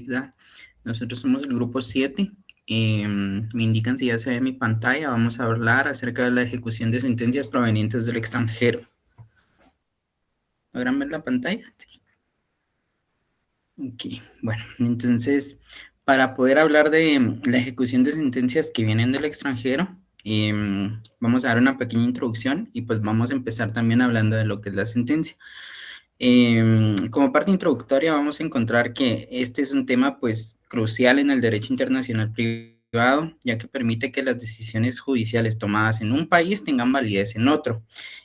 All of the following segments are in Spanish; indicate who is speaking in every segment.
Speaker 1: Big Nosotros somos el grupo 7. Me indican si ya se ve mi pantalla. Vamos a hablar acerca de la ejecución de sentencias provenientes del extranjero. ¿Logran ver la pantalla? Sí. Ok, bueno, entonces, para poder hablar de la ejecución de sentencias que vienen del extranjero, vamos a dar una pequeña introducción y pues vamos a empezar también hablando de lo que es la sentencia. Como parte introductoria vamos a encontrar que este es un tema pues crucial en el derecho internacional privado, ya que permite que las decisiones judiciales tomadas en un país tengan validez en otro.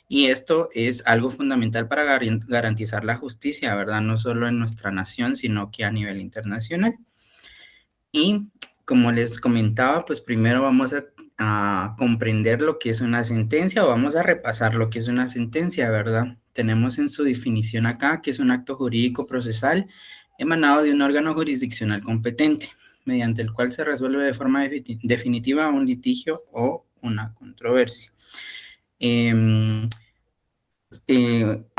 Speaker 1: Y esto es algo fundamental para garantizar la justicia, ¿verdad? No solo en nuestra nación, sino que a nivel internacional. Y como les comentaba, pues primero vamos a comprender lo que es una sentencia o vamos a repasar lo que es una sentencia, ¿verdad? Tenemos en su definición acá que es un acto jurídico procesal emanado de un órgano jurisdiccional competente, mediante el cual se resuelve de forma definitiva un litigio o una controversia.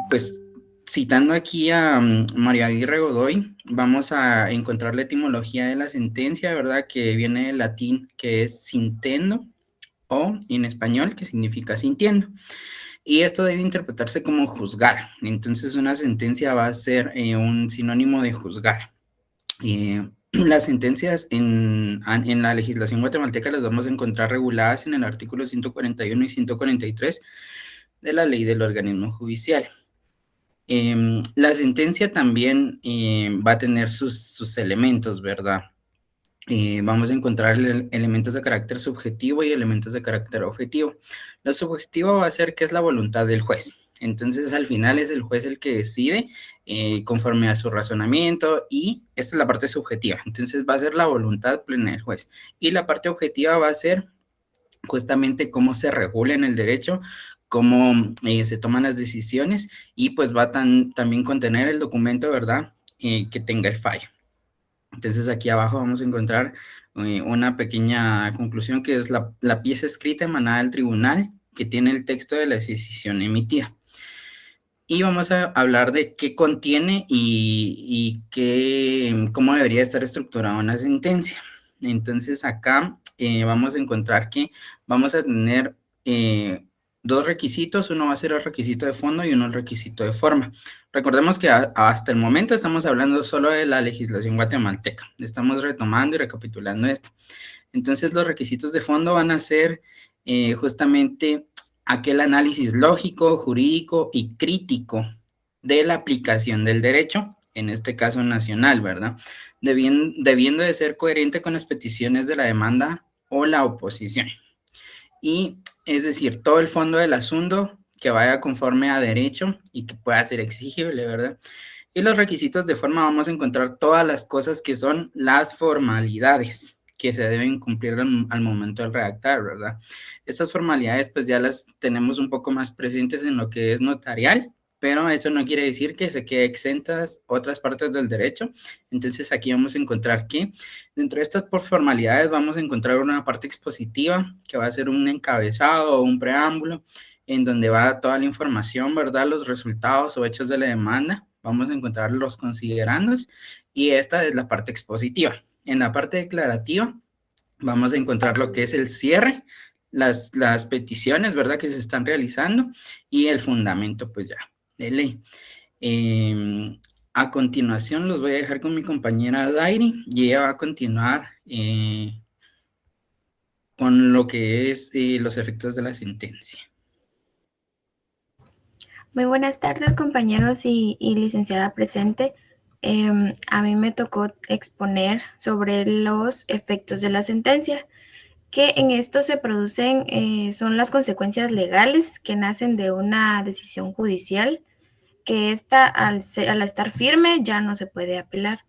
Speaker 1: Pues citando aquí a María Aguirre Godoy, vamos a encontrar la etimología de la sentencia, ¿verdad? Que viene del latín, que es sintendo, o en español, que significa sintiendo. Y esto debe interpretarse como juzgar. Entonces, una sentencia va a ser un sinónimo de juzgar. Las sentencias en la legislación guatemalteca las vamos a encontrar reguladas en el artículo 141 y 143 de la ley del organismo judicial. La sentencia también va a tener sus elementos, ¿verdad? Vamos a encontrar elementos de carácter subjetivo y elementos de carácter objetivo. Lo subjetivo va a ser que es la voluntad del juez. Entonces, al final es el juez el que decide conforme a su razonamiento y esta es la parte subjetiva. Entonces, va a ser la voluntad plena del juez. Y la parte objetiva va a ser justamente cómo se regula en el derecho, cómo se toman las decisiones y pues va a también contener el documento, ¿verdad? Que tenga el fallo. Entonces aquí abajo vamos a encontrar una pequeña conclusión que es la pieza escrita emanada del tribunal que tiene el texto de la decisión emitida. Y vamos a hablar de qué contiene y cómo debería estar estructurada una sentencia. Entonces acá vamos a encontrar que vamos a tener dos requisitos, uno va a ser el requisito de fondo y uno el requisito de forma. Recordemos que hasta el momento estamos hablando solo de la legislación guatemalteca, estamos retomando y recapitulando esto. Entonces los requisitos de fondo van a ser justamente aquel análisis lógico, jurídico y crítico de la aplicación del derecho, en este caso nacional, ¿verdad? Debiendo de ser coherente con las peticiones de la demanda o la oposición. Y es decir, todo el fondo del asunto que vaya conforme a derecho y que pueda ser exigible, ¿verdad? Y los requisitos de forma vamos a encontrar todas las cosas que son las formalidades que se deben cumplir al momento del redactar, ¿verdad? Estas formalidades pues ya las tenemos un poco más presentes en lo que es notarial, pero eso no quiere decir que se quede exentas otras partes del derecho. Entonces aquí vamos a encontrar que dentro de estas formalidades vamos a encontrar una parte expositiva que va a ser un encabezado o un preámbulo en donde va toda la información, ¿verdad? Los resultados o hechos de la demanda. Vamos a encontrar los considerandos y esta es la parte expositiva. En la parte declarativa vamos a encontrar lo que es el cierre, las peticiones, ¿verdad? Que se están realizando y el fundamento, pues ya, de ley. A continuación los voy a dejar con mi compañera Dairi y ella va a continuar con lo que es los efectos de la sentencia.
Speaker 2: Muy buenas tardes, compañeros y licenciada presente. A mí me tocó exponer sobre los efectos de la sentencia, que en esto se producen, son las consecuencias legales que nacen de una decisión judicial, que esta al estar firme ya no se puede apelar.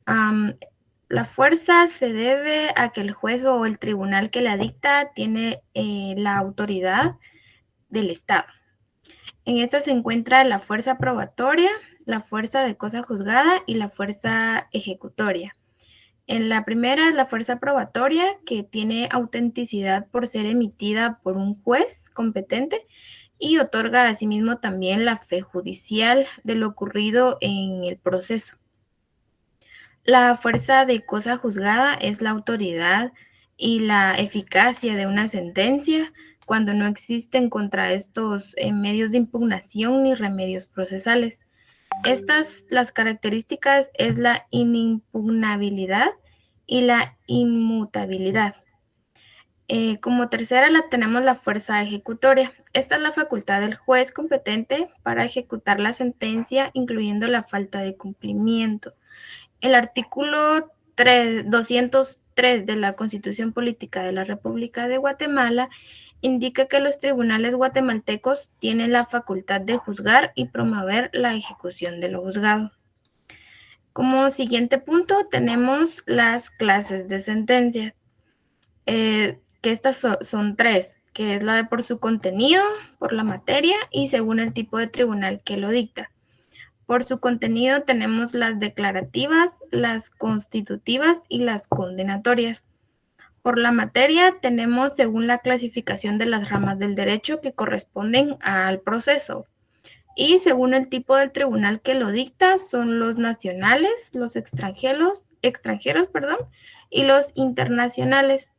Speaker 2: La fuerza se debe a que el juez o el tribunal que la dicta tiene la autoridad del Estado. En esta se encuentra la fuerza probatoria, la fuerza de cosa juzgada y la fuerza ejecutoria. En la primera es la fuerza probatoria, que tiene autenticidad por ser emitida por un juez competente y otorga asimismo también la fe judicial de lo ocurrido en el proceso. La fuerza de cosa juzgada es la autoridad y la eficacia de una sentencia cuando no existen contra estos medios de impugnación ni remedios procesales. Las características es la inimpugnabilidad y la inmutabilidad. Como tercera tenemos la fuerza ejecutoria. Esta es la facultad del juez competente para ejecutar la sentencia, incluyendo la falta de cumplimiento. El artículo 203 de la Constitución Política de la República de Guatemala indica que los tribunales guatemaltecos tienen la facultad de juzgar y promover la ejecución de lo juzgado. Como siguiente punto tenemos las clases de sentencias, que estas son tres, que es la de por su contenido, por la materia y según el tipo de tribunal que lo dicta. Por su contenido tenemos las declarativas, las constitutivas y las condenatorias. Por la materia tenemos según la clasificación de las ramas del derecho que corresponden al proceso. Y según el tipo del tribunal que lo dicta, son los nacionales, los extranjeros, y los internacionales.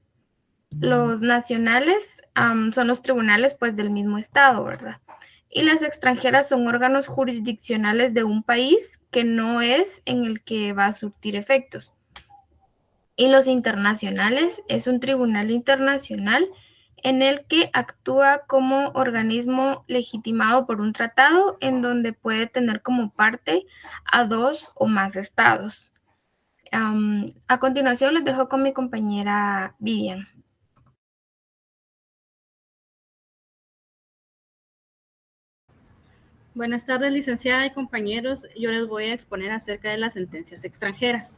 Speaker 2: Los nacionales son los tribunales pues del mismo estado, ¿verdad? Y las extranjeras son órganos jurisdiccionales de un país que no es en el que va a surtir efectos. Y los internacionales es un tribunal internacional en el que actúa como organismo legitimado por un tratado en donde puede tener como parte a 2 o más estados. A continuación les dejo con mi compañera Vivian.
Speaker 3: Buenas tardes, licenciada y compañeros. Yo les voy a exponer acerca de las sentencias extranjeras.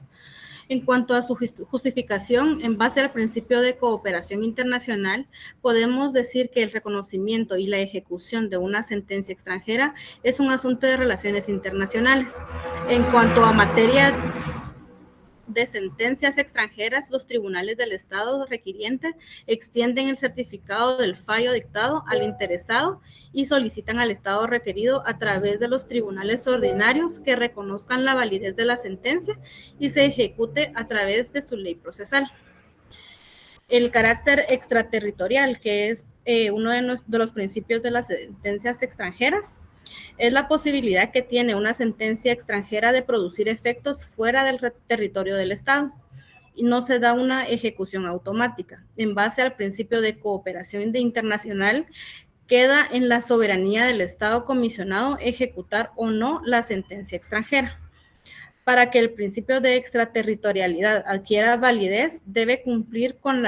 Speaker 3: En cuanto a su justificación, en base al principio de cooperación internacional, podemos decir que el reconocimiento y la ejecución de una sentencia extranjera es un asunto de relaciones internacionales. En cuanto a materia de sentencias extranjeras, los tribunales del Estado requiriente extienden el certificado del fallo dictado al interesado y solicitan al Estado requerido a través de los tribunales ordinarios que reconozcan la validez de la sentencia y se ejecute a través de su ley procesal. El carácter extraterritorial, que es uno de los principios de las sentencias extranjeras, es la posibilidad que tiene una sentencia extranjera de producir efectos fuera del territorio del Estado y no se da una ejecución automática. En base al principio de cooperación internacional, queda en la soberanía del Estado comisionado ejecutar o no la sentencia extranjera. Para que el principio de extraterritorialidad adquiera validez, debe cumplir con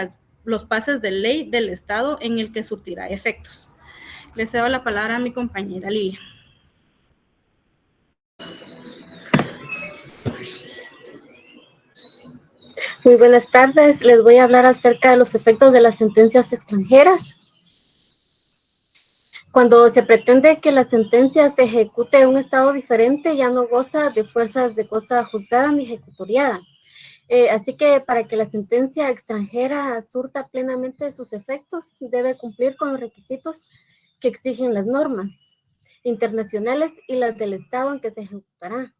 Speaker 3: los pases de ley del Estado en el que surtirá efectos. Le cedo la palabra a mi compañera Lilia.
Speaker 4: Muy buenas tardes, les voy a hablar acerca de los efectos de las sentencias extranjeras. Cuando se pretende que la sentencia se ejecute en un estado diferente, ya no goza de fuerzas de cosa juzgada ni ejecutoriada. Así que para que la sentencia extranjera surta plenamente sus efectos, debe cumplir con los requisitos que exigen las normas internacionales y las del estado en que se ejecutará.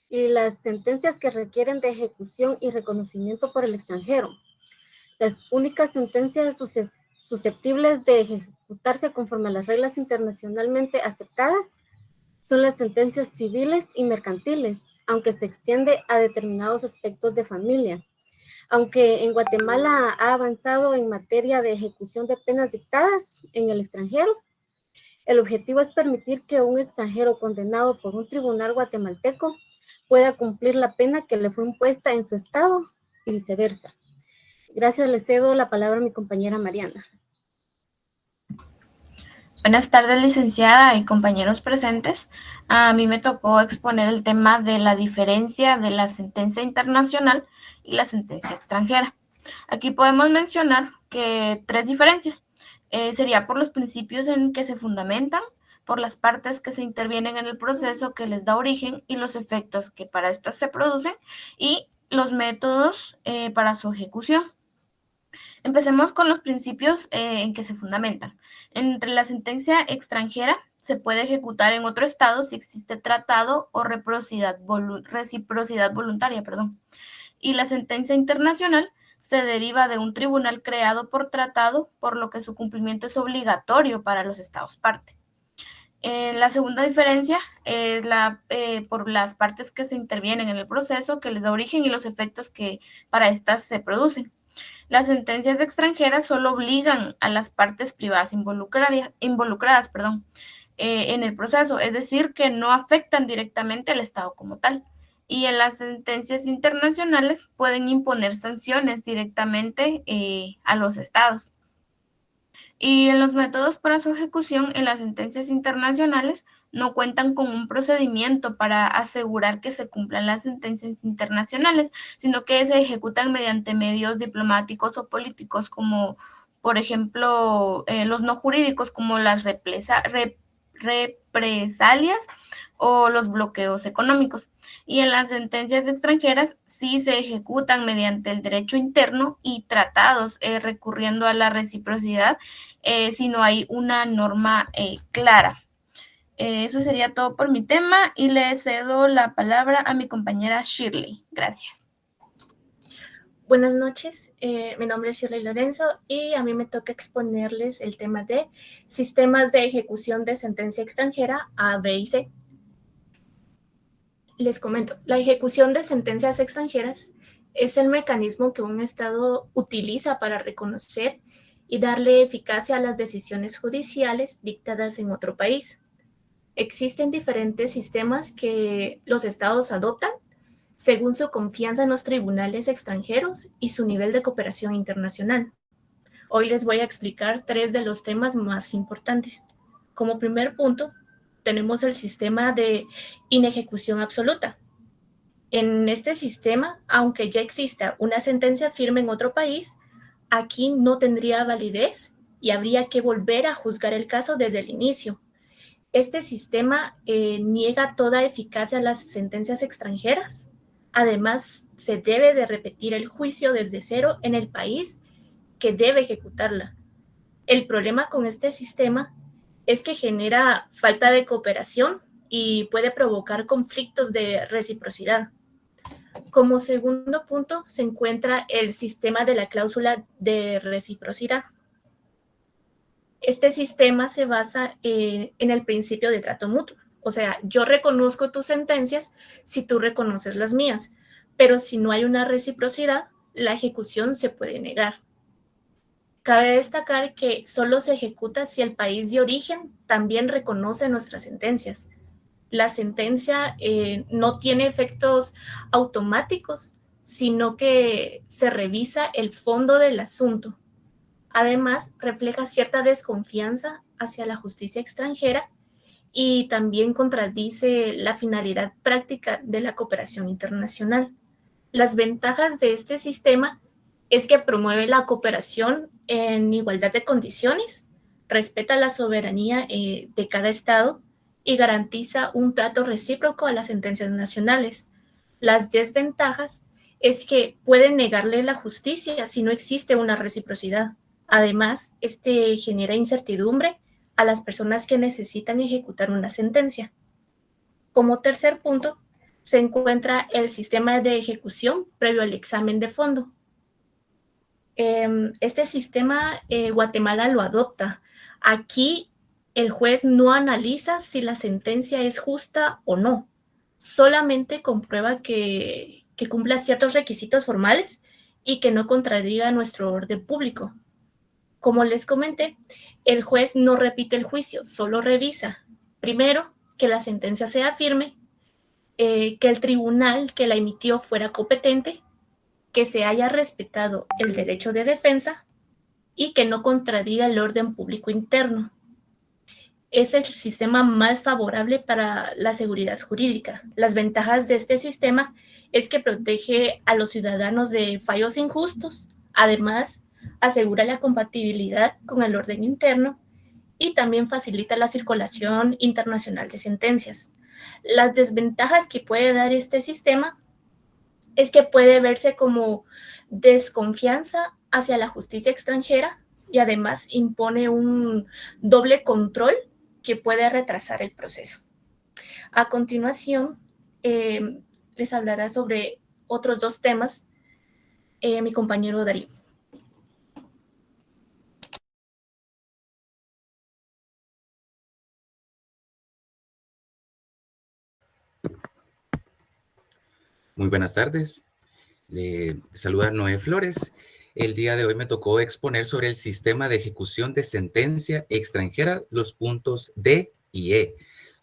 Speaker 4: Y las sentencias que requieren de ejecución y reconocimiento por el extranjero. Las únicas sentencias susceptibles de ejecutarse conforme a las reglas internacionalmente aceptadas son las sentencias civiles y mercantiles, aunque se extiende a determinados aspectos de familia. Aunque en Guatemala ha avanzado en materia de ejecución de penas dictadas en el extranjero, el objetivo es permitir que un extranjero condenado por un tribunal guatemalteco pueda cumplir la pena que le fue impuesta en su estado y viceversa. Gracias, le cedo la palabra a mi compañera Mariana.
Speaker 2: Buenas tardes, licenciada y compañeros presentes. A mí me tocó exponer el tema de la diferencia de la sentencia internacional y la sentencia extranjera. Aquí podemos mencionar que 3 diferencias. Sería por los principios en que se fundamentan, por las partes que se intervienen en el proceso que les da origen y los efectos que para estas se producen y los métodos para su ejecución. Empecemos con los principios en que se fundamentan. Entre la sentencia extranjera se puede ejecutar en otro estado si existe tratado o reciprocidad voluntaria, y la sentencia internacional se deriva de un tribunal creado por tratado, por lo que su cumplimiento es obligatorio para los estados parte. La segunda diferencia es por las partes que se intervienen en el proceso, que les da origen y los efectos que para estas se producen. Las sentencias extranjeras solo obligan a las partes privadas involucradas en el proceso, es decir, que no afectan directamente al Estado como tal. Y en las sentencias internacionales pueden imponer sanciones directamente a los estados. Y en los métodos para su ejecución en las sentencias internacionales no cuentan con un procedimiento para asegurar que se cumplan las sentencias internacionales, sino que se ejecutan mediante medios diplomáticos o políticos, como por ejemplo los no jurídicos, como las represalias o los bloqueos económicos. Y en las sentencias extranjeras sí se ejecutan mediante el derecho interno y tratados, recurriendo a la reciprocidad, si no hay una norma clara. Eso sería todo por mi tema y le cedo la palabra a mi compañera Shirley. Gracias.
Speaker 5: Buenas noches, mi nombre es Shirley Lorenzo y a mí me toca exponerles el tema de sistemas de ejecución de sentencia extranjera A, B y C. Les comento, la ejecución de sentencias extranjeras es el mecanismo que un Estado utiliza para reconocer y darle eficacia a las decisiones judiciales dictadas en otro país. Existen diferentes sistemas que los Estados adoptan según su confianza en los tribunales extranjeros y su nivel de cooperación internacional. Hoy les voy a explicar 3 de los temas más importantes. Como primer punto, tenemos el sistema de inejecución absoluta. En este sistema, aunque ya exista una sentencia firme en otro país, aquí no tendría validez y habría que volver a juzgar el caso desde el inicio. Este sistema niega toda eficacia a las sentencias extranjeras. Además, se debe de repetir el juicio desde cero en el país que debe ejecutarla. El problema con este sistema es que genera falta de cooperación y puede provocar conflictos de reciprocidad. Como segundo punto se encuentra el sistema de la cláusula de reciprocidad. Este sistema se basa en el principio de trato mutuo. O sea, yo reconozco tus sentencias si tú reconoces las mías, pero si no hay una reciprocidad, la ejecución se puede negar. Cabe destacar que solo se ejecuta si el país de origen también reconoce nuestras sentencias. La sentencia no tiene efectos automáticos, sino que se revisa el fondo del asunto. Además, refleja cierta desconfianza hacia la justicia extranjera y también contradice la finalidad práctica de la cooperación internacional. Las ventajas de este sistema es que promueve la cooperación en igualdad de condiciones, respeta la soberanía de cada estado y garantiza un trato recíproco a las sentencias nacionales. Las desventajas es que puede negarle la justicia si no existe una reciprocidad. Además, genera incertidumbre a las personas que necesitan ejecutar una sentencia. Como tercer punto, se encuentra el sistema de ejecución previo al examen de fondo. Este sistema Guatemala lo adopta. Aquí el juez no analiza si la sentencia es justa o no, solamente comprueba que cumpla ciertos requisitos formales y que no contradiga nuestro orden público. Como les comenté, el juez no repite el juicio, solo revisa, primero, que la sentencia sea firme, que el tribunal que la emitió fuera competente, que se haya respetado el derecho de defensa y que no contradiga el orden público interno. Ese es el sistema más favorable para la seguridad jurídica. Las ventajas de este sistema es que protege a los ciudadanos de fallos injustos, además asegura la compatibilidad con el orden interno y también facilita la circulación internacional de sentencias. Las desventajas que puede dar este sistema es que puede verse como desconfianza hacia la justicia extranjera y además impone un doble control que puede retrasar el proceso. A continuación, les hablará sobre otros 2 temas mi compañero Darío.
Speaker 6: Muy buenas tardes. Le saluda Noé Flores. El día de hoy me tocó exponer sobre el sistema de ejecución de sentencia extranjera, los puntos D y E.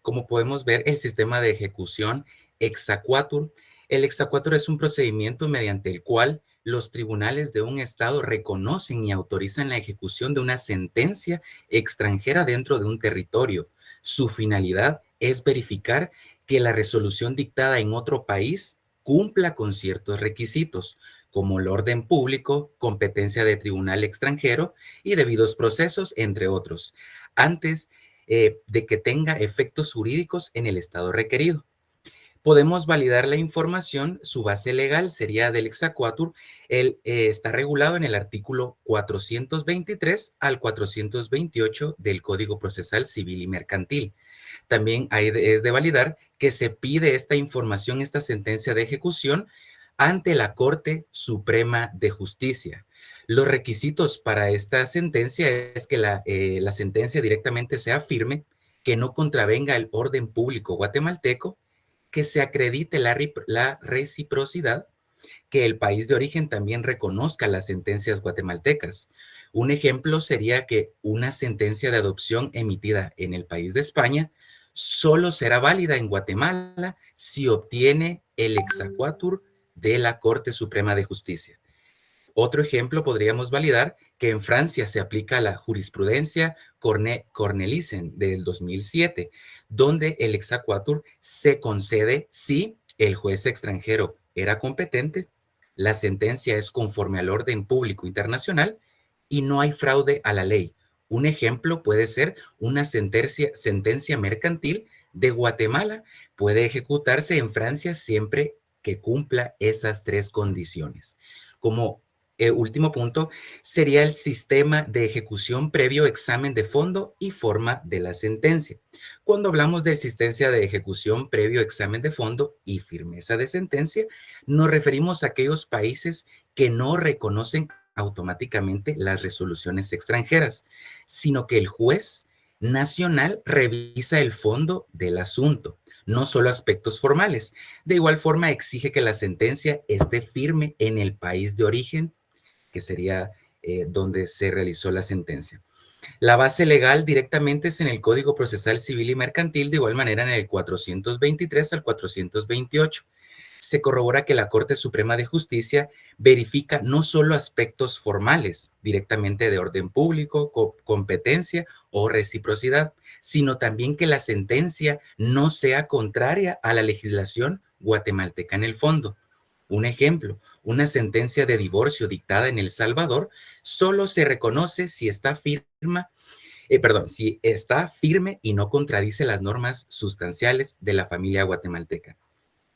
Speaker 6: Como podemos ver, el sistema de ejecución exequatur. El exequatur es un procedimiento mediante el cual los tribunales de un estado reconocen y autorizan la ejecución de una sentencia extranjera dentro de un territorio. Su finalidad es verificar que la resolución dictada en otro país cumpla con ciertos requisitos, como el orden público, competencia de tribunal extranjero y debidos procesos, entre otros, antes de que tenga efectos jurídicos en el estado requerido. Podemos validar la información, su base legal sería del exequatur, está regulado en el artículo 423 al 428 del Código Procesal Civil y Mercantil. También es de validar que se pide esta información, esta sentencia de ejecución, ante la Corte Suprema de Justicia. Los requisitos para esta sentencia es que la sentencia directamente sea firme, que no contravenga el orden público guatemalteco, que se acredite la reciprocidad, que el país de origen también reconozca las sentencias guatemaltecas. Un ejemplo sería que una sentencia de adopción emitida en el país de España solo será válida en Guatemala si obtiene el exequatur de la Corte Suprema de Justicia. Otro ejemplo podríamos validar que en Francia se aplica la jurisprudencia Cornelissen del 2007, donde el exequatur se concede si el juez extranjero era competente, la sentencia es conforme al orden público internacional y no hay fraude a la ley. Un ejemplo puede ser una sentencia mercantil de Guatemala, puede ejecutarse en Francia siempre que cumpla esas 3 condiciones. Como último punto, sería el sistema de ejecución previo examen de fondo y forma de la sentencia. Cuando hablamos del sistema de ejecución previo examen de fondo y firmeza de sentencia, nos referimos a aquellos países que no reconocen automáticamente las resoluciones extranjeras, sino que el juez nacional revisa el fondo del asunto, no solo aspectos formales. De igual forma, exige que la sentencia esté firme en el país de origen, que sería donde se realizó la sentencia. La base legal directamente es en el Código Procesal Civil y Mercantil, de igual manera en el 423 al 428. Se corrobora que la Corte Suprema de Justicia verifica no solo aspectos formales directamente de orden público, competencia o reciprocidad, sino también que la sentencia no sea contraria a la legislación guatemalteca en el fondo. Un ejemplo, una sentencia de divorcio dictada en El Salvador solo se reconoce si está firme y no contradice las normas sustanciales de la familia guatemalteca.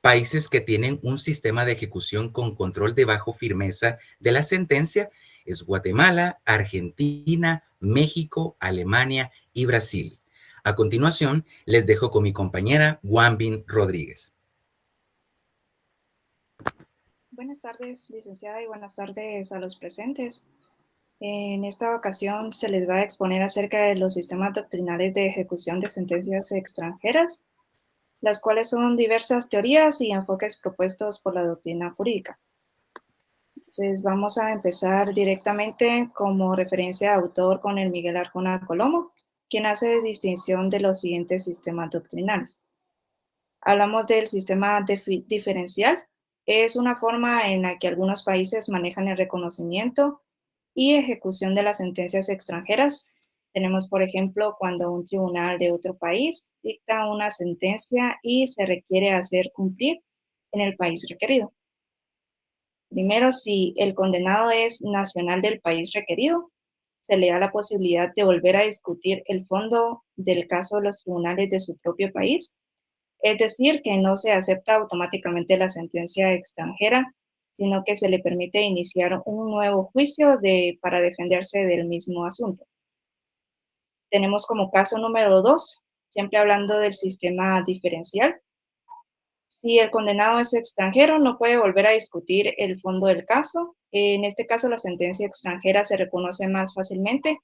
Speaker 6: Países que tienen un sistema de ejecución con control de bajo firmeza de la sentencia es Guatemala, Argentina, México, Alemania y Brasil. A continuación, les dejo con mi compañera Wanbin Rodríguez.
Speaker 7: Buenas tardes, licenciada, y buenas tardes a los presentes. En esta ocasión se les va a exponer acerca de los sistemas doctrinales de ejecución de sentencias extranjeras, las cuales son diversas teorías y enfoques propuestos por la doctrina jurídica. Entonces vamos a empezar directamente como referencia de autor con el Miguel Arjona Colomo, quien hace distinción de los siguientes sistemas doctrinales. Hablamos del sistema diferencial. Es una forma en la que algunos países manejan el reconocimiento y ejecución de las sentencias extranjeras. Tenemos, por ejemplo, cuando un tribunal de otro país dicta una sentencia y se requiere hacer cumplir en el país requerido. Primero, si el condenado es nacional del país requerido, se le da la posibilidad de volver a discutir el fondo del caso de los tribunales de su propio país. Es decir, que no se acepta automáticamente la sentencia extranjera, sino que se le permite iniciar un nuevo juicio para defenderse del mismo asunto. Tenemos como caso número 2, siempre hablando del sistema diferencial. Si el condenado es extranjero, no puede volver a discutir el fondo del caso. En este caso, la sentencia extranjera se reconoce más fácilmente,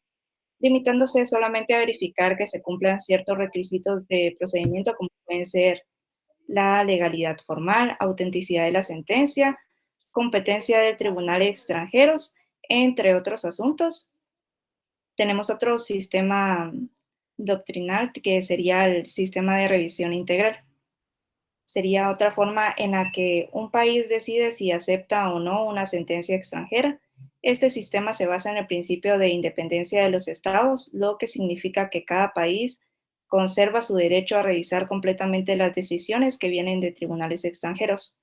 Speaker 7: limitándose solamente a verificar que se cumplan ciertos requisitos de procedimiento, como pueden ser la legalidad formal, autenticidad de la sentencia, competencia del tribunal de extranjeros, entre otros asuntos. Tenemos otro sistema doctrinal que sería el sistema de revisión integral. Sería otra forma en la que un país decide si acepta o no una sentencia extranjera. Este sistema se basa en el principio de independencia de los estados, lo que significa que cada país conserva su derecho a revisar completamente las decisiones que vienen de tribunales extranjeros.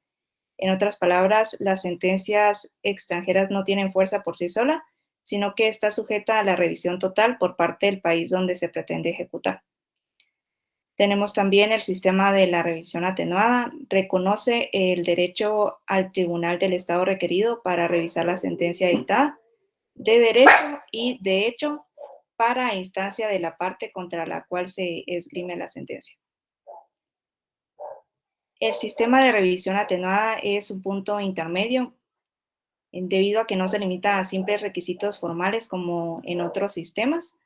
Speaker 7: En otras palabras, las sentencias extranjeras no tienen fuerza por sí sola, sino que está sujeta a la revisión total por parte del país donde se pretende ejecutar. Tenemos también el sistema de la revisión atenuada. Reconoce el derecho al tribunal del estado requerido para revisar la sentencia dictada de derecho y de hecho para instancia de la parte contra la cual se esgrime la sentencia. El sistema de revisión atenuada es un punto intermedio debido a que no se limita a simples requisitos formales como en otros sistemas,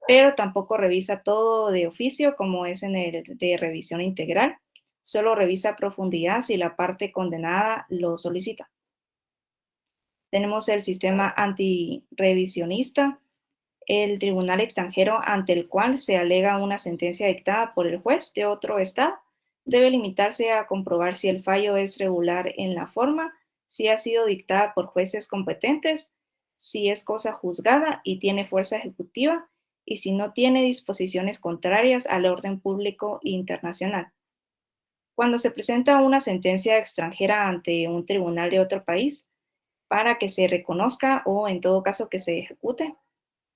Speaker 7: pero tampoco revisa todo de oficio como es en el de revisión integral. Solo revisa a profundidad si la parte condenada lo solicita. Tenemos el sistema antirrevisionista, el tribunal extranjero ante el cual se alega una sentencia dictada por el juez de otro estado debe limitarse a comprobar si el fallo es regular en la forma, si ha sido dictada por jueces competentes, si es cosa juzgada y tiene fuerza ejecutiva, y si no tiene disposiciones contrarias al orden público internacional. Cuando se presenta una sentencia extranjera ante un tribunal de otro país, para que se reconozca o en todo caso que se ejecute,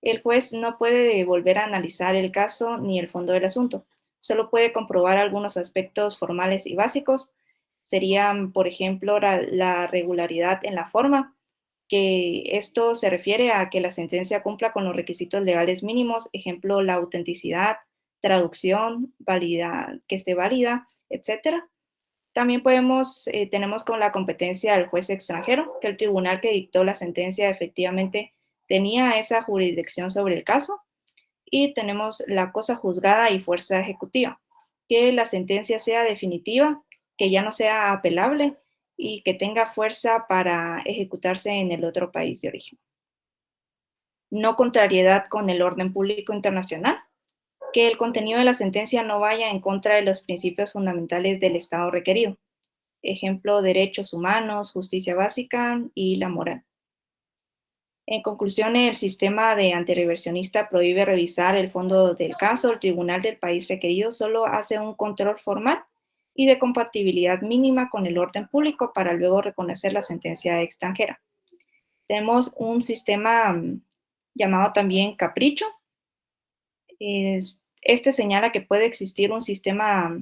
Speaker 7: el juez no puede volver a analizar el caso ni el fondo del asunto. Solo puede comprobar algunos aspectos formales y básicos. Serían, por ejemplo, la regularidad en la forma, que esto se refiere a que la sentencia cumpla con los requisitos legales mínimos, ejemplo, la autenticidad, traducción, que esté válida, etc. También tenemos con la competencia del juez extranjero, que el tribunal que dictó la sentencia efectivamente tenía esa jurisdicción sobre el caso. Y tenemos la cosa juzgada y fuerza ejecutiva, que la sentencia sea definitiva, que ya no sea apelable y que tenga fuerza para ejecutarse en el otro país de origen. No contrariedad con el orden público internacional, que el contenido de la sentencia no vaya en contra de los principios fundamentales del Estado requerido. Ejemplo, derechos humanos, justicia básica y la moral. En conclusión, el sistema de antirreversionista prohíbe revisar el fondo del caso. El tribunal del país requerido solo hace un control formal y de compatibilidad mínima con el orden público para luego reconocer la sentencia extranjera. Tenemos un sistema llamado también capricho. Este señala que puede existir un sistema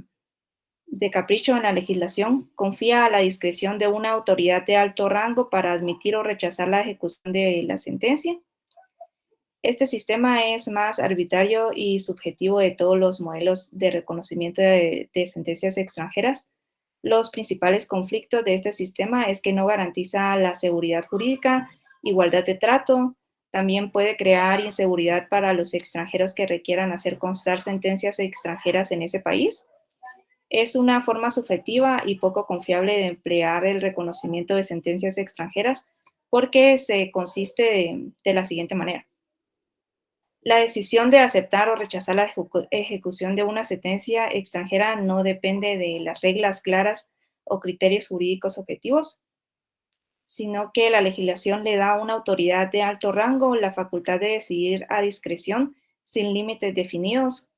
Speaker 7: de capricho en la legislación, confía a la discreción de una autoridad de alto rango para admitir o rechazar la ejecución de la sentencia. Este sistema es más arbitrario y subjetivo de todos los modelos de reconocimiento de sentencias extranjeras. Los principales conflictos de este sistema es que no garantiza la seguridad jurídica, igualdad de trato, también puede crear inseguridad para los extranjeros que requieran hacer constar sentencias extranjeras en ese país. Es una forma subjetiva y poco confiable de emplear el reconocimiento de sentencias extranjeras porque se consiste de la siguiente manera. La decisión de aceptar o rechazar la ejecución de una sentencia extranjera no depende de las reglas claras o criterios jurídicos objetivos, sino que la legislación le da a una autoridad de alto rango la facultad de decidir a discreción sin límites definidos,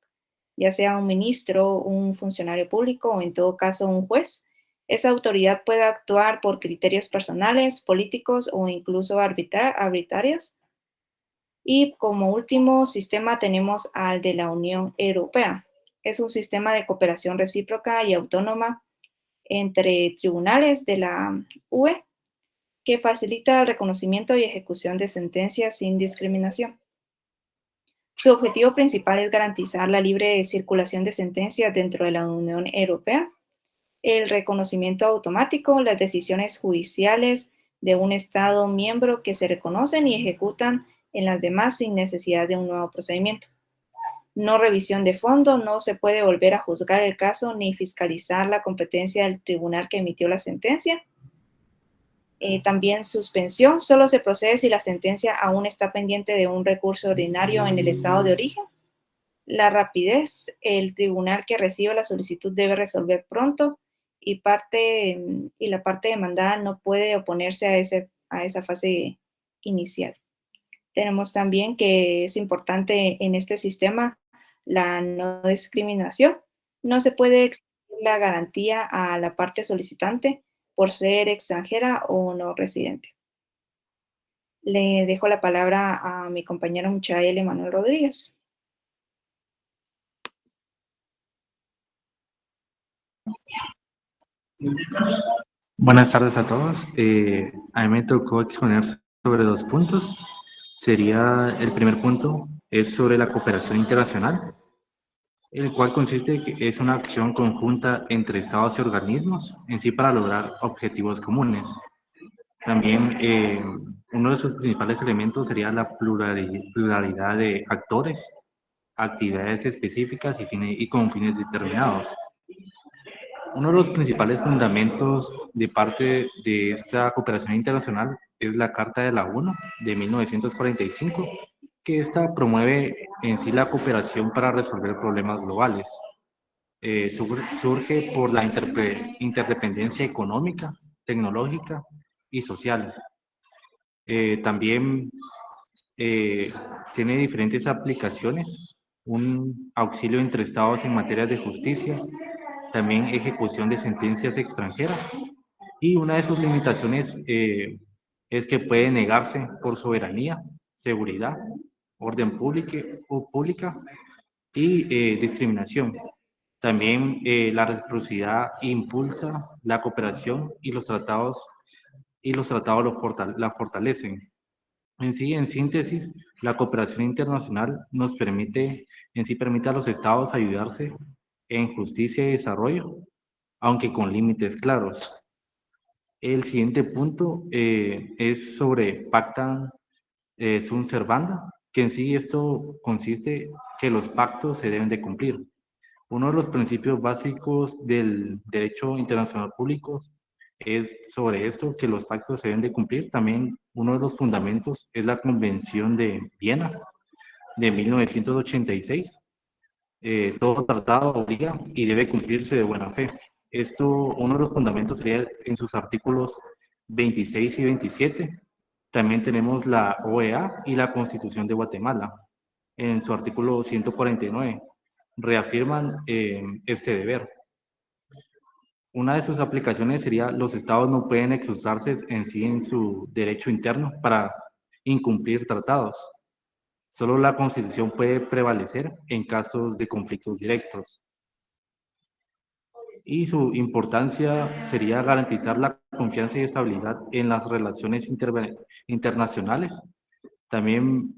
Speaker 7: ya sea un ministro, un funcionario público o en todo caso un juez. Esa autoridad puede actuar por criterios personales, políticos o incluso arbitrarios. Y como último sistema tenemos al de la Unión Europea. Es un sistema de cooperación recíproca y autónoma entre tribunales de la UE que facilita el reconocimiento y ejecución de sentencias sin discriminación. Su objetivo principal es garantizar la libre circulación de sentencias dentro de la Unión Europea, el reconocimiento automático, las decisiones judiciales de un Estado miembro que se reconocen y ejecutan en las demás sin necesidad de un nuevo procedimiento. No revisión de fondo, no se puede volver a juzgar el caso ni fiscalizar la competencia del tribunal que emitió la sentencia. También suspensión, solo se procede si la sentencia aún está pendiente de un recurso ordinario en el estado de origen. La rapidez, el tribunal que reciba la solicitud debe resolver pronto y la parte demandada no puede oponerse a esa fase inicial. Tenemos también que es importante en este sistema la no discriminación. No se puede exigir la garantía a la parte solicitante por ser extranjera o no residente. Le dejo la palabra a mi compañero Michael Emanuel Rodríguez.
Speaker 8: Buenas tardes a todos. A mí me tocó exponer sobre 2 puntos. El primer punto es sobre la cooperación internacional, el cual consiste en que es una acción conjunta entre estados y organismos en sí para lograr objetivos comunes. También uno de sus principales elementos sería la pluralidad de actores, actividades específicas y con fines determinados. Uno de los principales fundamentos de parte de esta cooperación internacional es la Carta de la ONU de 1945, que esta promueve en sí la cooperación para resolver problemas globales. Surge por la interdependencia económica, tecnológica y social. También tiene diferentes aplicaciones, un auxilio entre estados en materia de justicia, también ejecución de sentencias extranjeras, y una de sus limitaciones es que puede negarse por soberanía, seguridad, orden pública y discriminación. También la reciprocidad impulsa la cooperación y los tratados la fortalecen. En síntesis, la cooperación internacional permite a los estados ayudarse en justicia y desarrollo, aunque con límites claros. El siguiente punto es sobre Pacta sunt servanda, que en sí esto consiste que los pactos se deben de cumplir. Uno de los principios básicos del derecho internacional público es sobre esto, que los pactos se deben de cumplir. También uno de los fundamentos es la Convención de Viena de 1986. Todo tratado obliga y debe cumplirse de buena fe. Uno de los fundamentos sería en sus artículos 26 y 27. También tenemos la OEA y la Constitución de Guatemala. En su artículo 149 reafirman este deber. Una de sus aplicaciones sería: los estados no pueden excusarse en sí en su derecho interno para incumplir tratados. Solo la Constitución puede prevalecer en casos de conflictos directos. Y su importancia sería garantizar la confianza y estabilidad en las relaciones internacionales. También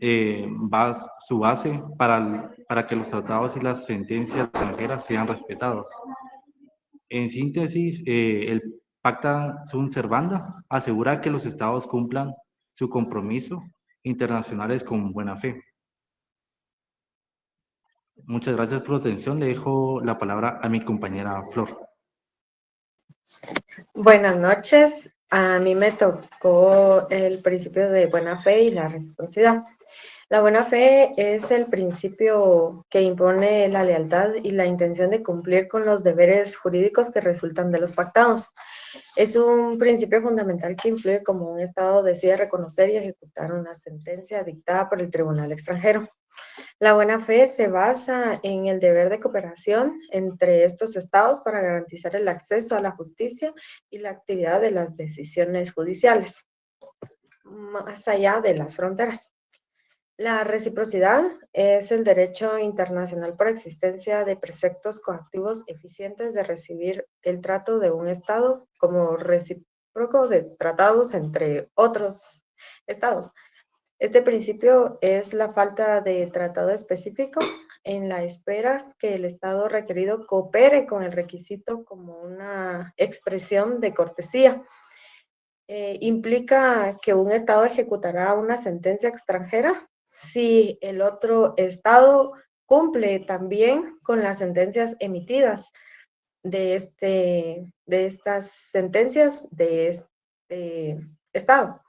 Speaker 8: su base para que los tratados y las sentencias extranjeras sean respetados. En síntesis, el Pacta sunt servanda asegura que los estados cumplan su compromiso internacionales con buena fe. Muchas gracias por su atención. Le dejo la palabra a mi compañera Flor.
Speaker 9: Buenas noches. A mí me tocó el principio de buena fe y la reciprocidad. La buena fe es el principio que impone la lealtad y la intención de cumplir con los deberes jurídicos que resultan de los pactados. Es un principio fundamental que influye como un Estado decide reconocer y ejecutar una sentencia dictada por el tribunal extranjero. La buena fe se basa en el deber de cooperación entre estos estados para garantizar el acceso a la justicia y la actividad de las decisiones judiciales, más allá de las fronteras. La reciprocidad es el derecho internacional por existencia de preceptos coactivos eficientes de recibir el trato de un estado como recíproco de tratados entre otros estados. Este principio es la falta de tratado específico en la espera que el Estado requerido coopere con el requisito como una expresión de cortesía. Implica que un Estado ejecutará una sentencia extranjera si el otro Estado cumple también con las sentencias emitidas de estas sentencias de este Estado.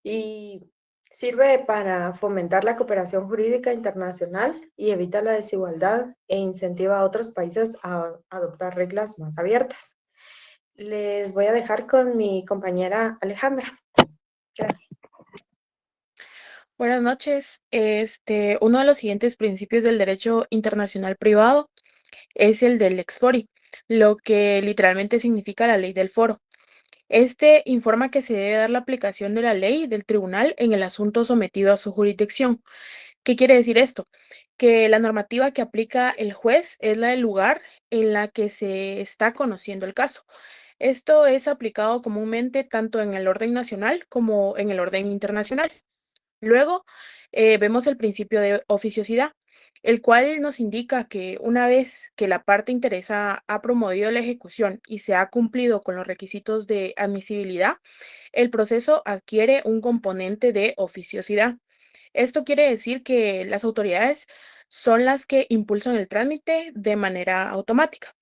Speaker 9: Y sirve para fomentar la cooperación jurídica internacional y evita la desigualdad e incentiva a otros países a adoptar reglas más abiertas. Les voy a dejar con mi compañera Alejandra. Gracias.
Speaker 10: Buenas noches. Uno de los siguientes principios del derecho internacional privado es el del lex fori, lo que literalmente significa la ley del foro. Este informa que se debe dar la aplicación de la ley del tribunal en el asunto sometido a su jurisdicción. ¿Qué quiere decir esto? Que la normativa que aplica el juez es la del lugar en la que se está conociendo el caso. Esto es aplicado comúnmente tanto en el orden nacional como en el orden internacional. Luego, vemos el principio de oficiosidad, el cual nos indica que una vez que la parte interesada ha promovido la ejecución y se ha cumplido con los requisitos de admisibilidad, el proceso adquiere un componente de oficiosidad. Esto quiere decir que las autoridades son las que impulsan el trámite de manera automática,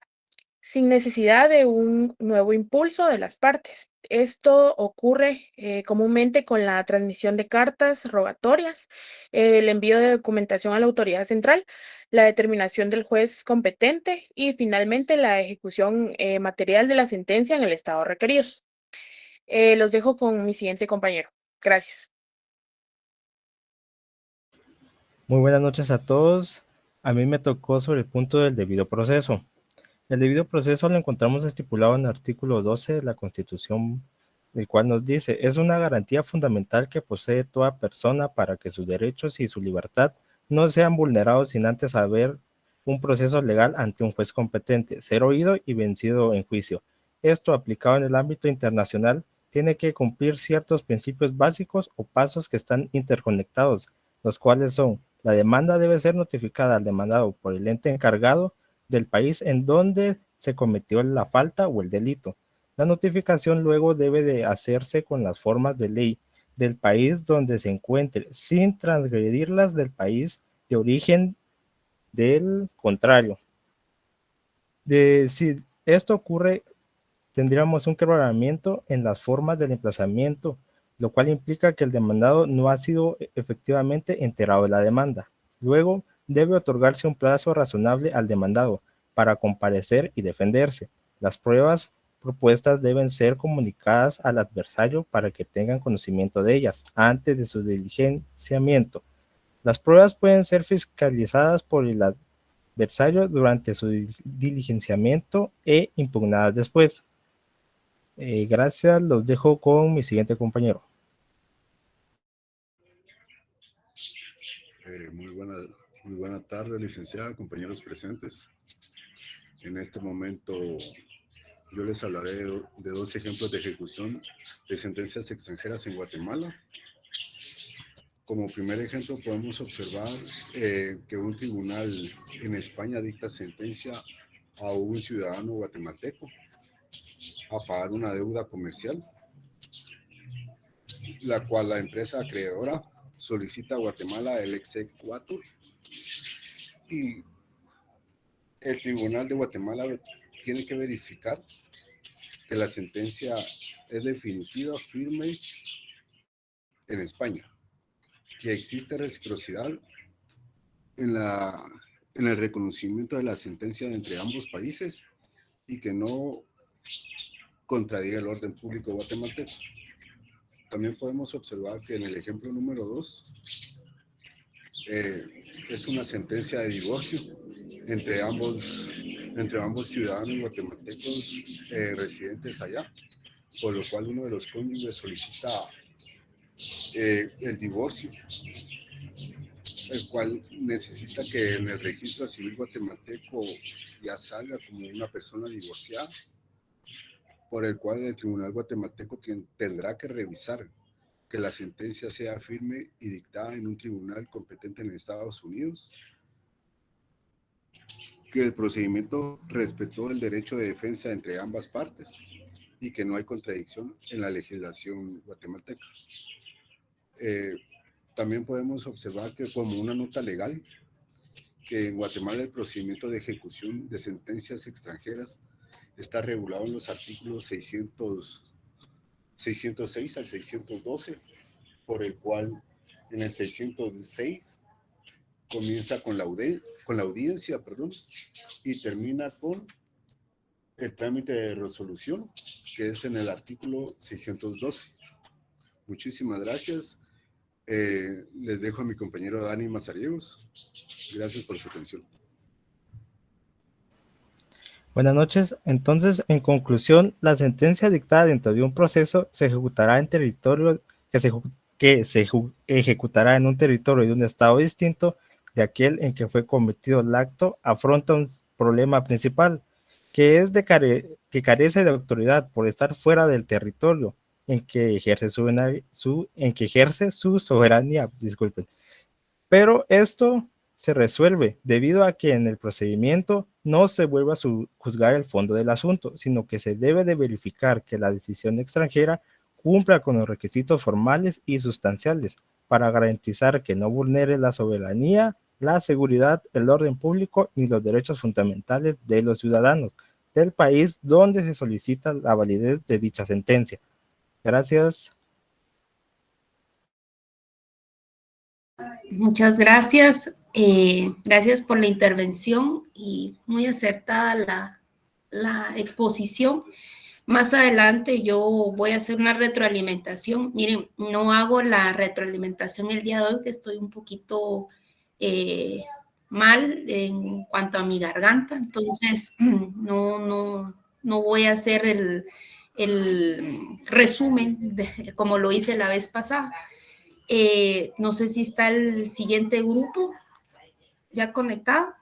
Speaker 10: sin necesidad de un nuevo impulso de las partes. Esto ocurre comúnmente con la transmisión de cartas rogatorias, el envío de documentación a la autoridad central, la determinación del juez competente y finalmente la ejecución material de la sentencia en el estado requerido. Los dejo con mi siguiente compañero. Gracias.
Speaker 11: Muy buenas noches a todos. A mí me tocó sobre el punto del debido proceso. El debido proceso lo encontramos estipulado en el artículo 12 de la Constitución, el cual nos dice: es una garantía fundamental que posee toda persona para que sus derechos y su libertad no sean vulnerados sin antes haber un proceso legal ante un juez competente, ser oído y vencido en juicio. Esto, aplicado en el ámbito internacional, tiene que cumplir ciertos principios básicos o pasos que están interconectados, los cuales son: la demanda debe ser notificada al demandado por el ente encargado del país en donde se cometió la falta o el delito. La notificación luego debe de hacerse con las formas de ley del país donde se encuentre, sin transgredirlas del país de origen del contrario. Si esto ocurre, tendríamos un quebrantamiento en las formas del emplazamiento, lo cual implica que el demandado no ha sido efectivamente enterado de la demanda. Luego, debe otorgarse un plazo razonable al demandado para comparecer y defenderse. Las pruebas propuestas deben ser comunicadas al adversario para que tengan conocimiento de ellas antes de su diligenciamiento. Las pruebas pueden ser fiscalizadas por el adversario durante su diligenciamiento e impugnadas después. Gracias, los dejo con mi siguiente compañero.
Speaker 12: Muy buena tarde, licenciada, compañeros presentes. En este momento yo les hablaré de dos ejemplos de ejecución de sentencias extranjeras en Guatemala. Como primer ejemplo podemos observar que un tribunal en España dicta sentencia a un ciudadano guatemalteco a pagar una deuda comercial, la cual la empresa acreedora solicita a Guatemala el exequatur, y el Tribunal de Guatemala tiene que verificar que la sentencia es definitiva, firme en España, que existe reciprocidad en el reconocimiento de la sentencia entre ambos países y que no contradiga el orden público guatemalteco. También podemos observar que en el ejemplo número 2 es una sentencia de divorcio entre ambos ciudadanos guatemaltecos residentes allá, por lo cual uno de los cónyuges solicita el divorcio, el cual necesita que en el registro civil guatemalteco ya salga como una persona divorciada, por el cual el tribunal guatemalteco tendrá que revisar que la sentencia sea firme y dictada en un tribunal competente en Estados Unidos, que el procedimiento respetó el derecho de defensa entre ambas partes y que no hay contradicción en la legislación guatemalteca. También podemos observar que como una nota legal, que en Guatemala el procedimiento de ejecución de sentencias extranjeras está regulado en los artículos 606 al 612, por el cual en el 606 comienza con la audiencia, y termina con el trámite de resolución, que es en el artículo 612. Muchísimas gracias. Les dejo a mi compañero Dani Mazariegos. Gracias por su atención.
Speaker 11: Buenas noches. Entonces, en conclusión, la sentencia dictada dentro de un proceso se ejecutará en territorio que se ejecutará en un territorio de un estado distinto de aquel en que fue cometido el acto, afronta un problema principal, que es que carece de autoridad por estar fuera del territorio en que ejerce su soberanía. Disculpen. Pero esto se resuelve debido a que en el procedimiento no se vuelve a juzgar el fondo del asunto, sino que se debe de verificar que la decisión extranjera cumpla con los requisitos formales y sustanciales para garantizar que no vulnere la soberanía, la seguridad, el orden público ni los derechos fundamentales de los ciudadanos del país donde se solicita la validez de dicha sentencia. Gracias.
Speaker 13: Muchas gracias. Gracias por la intervención y muy acertada la exposición. Más adelante yo voy a hacer una retroalimentación. Miren, no hago la retroalimentación el día de hoy, que estoy un poquito mal en cuanto a mi garganta, entonces no voy a hacer el resumen como lo hice la vez pasada. No sé si está el siguiente grupo ya conectado.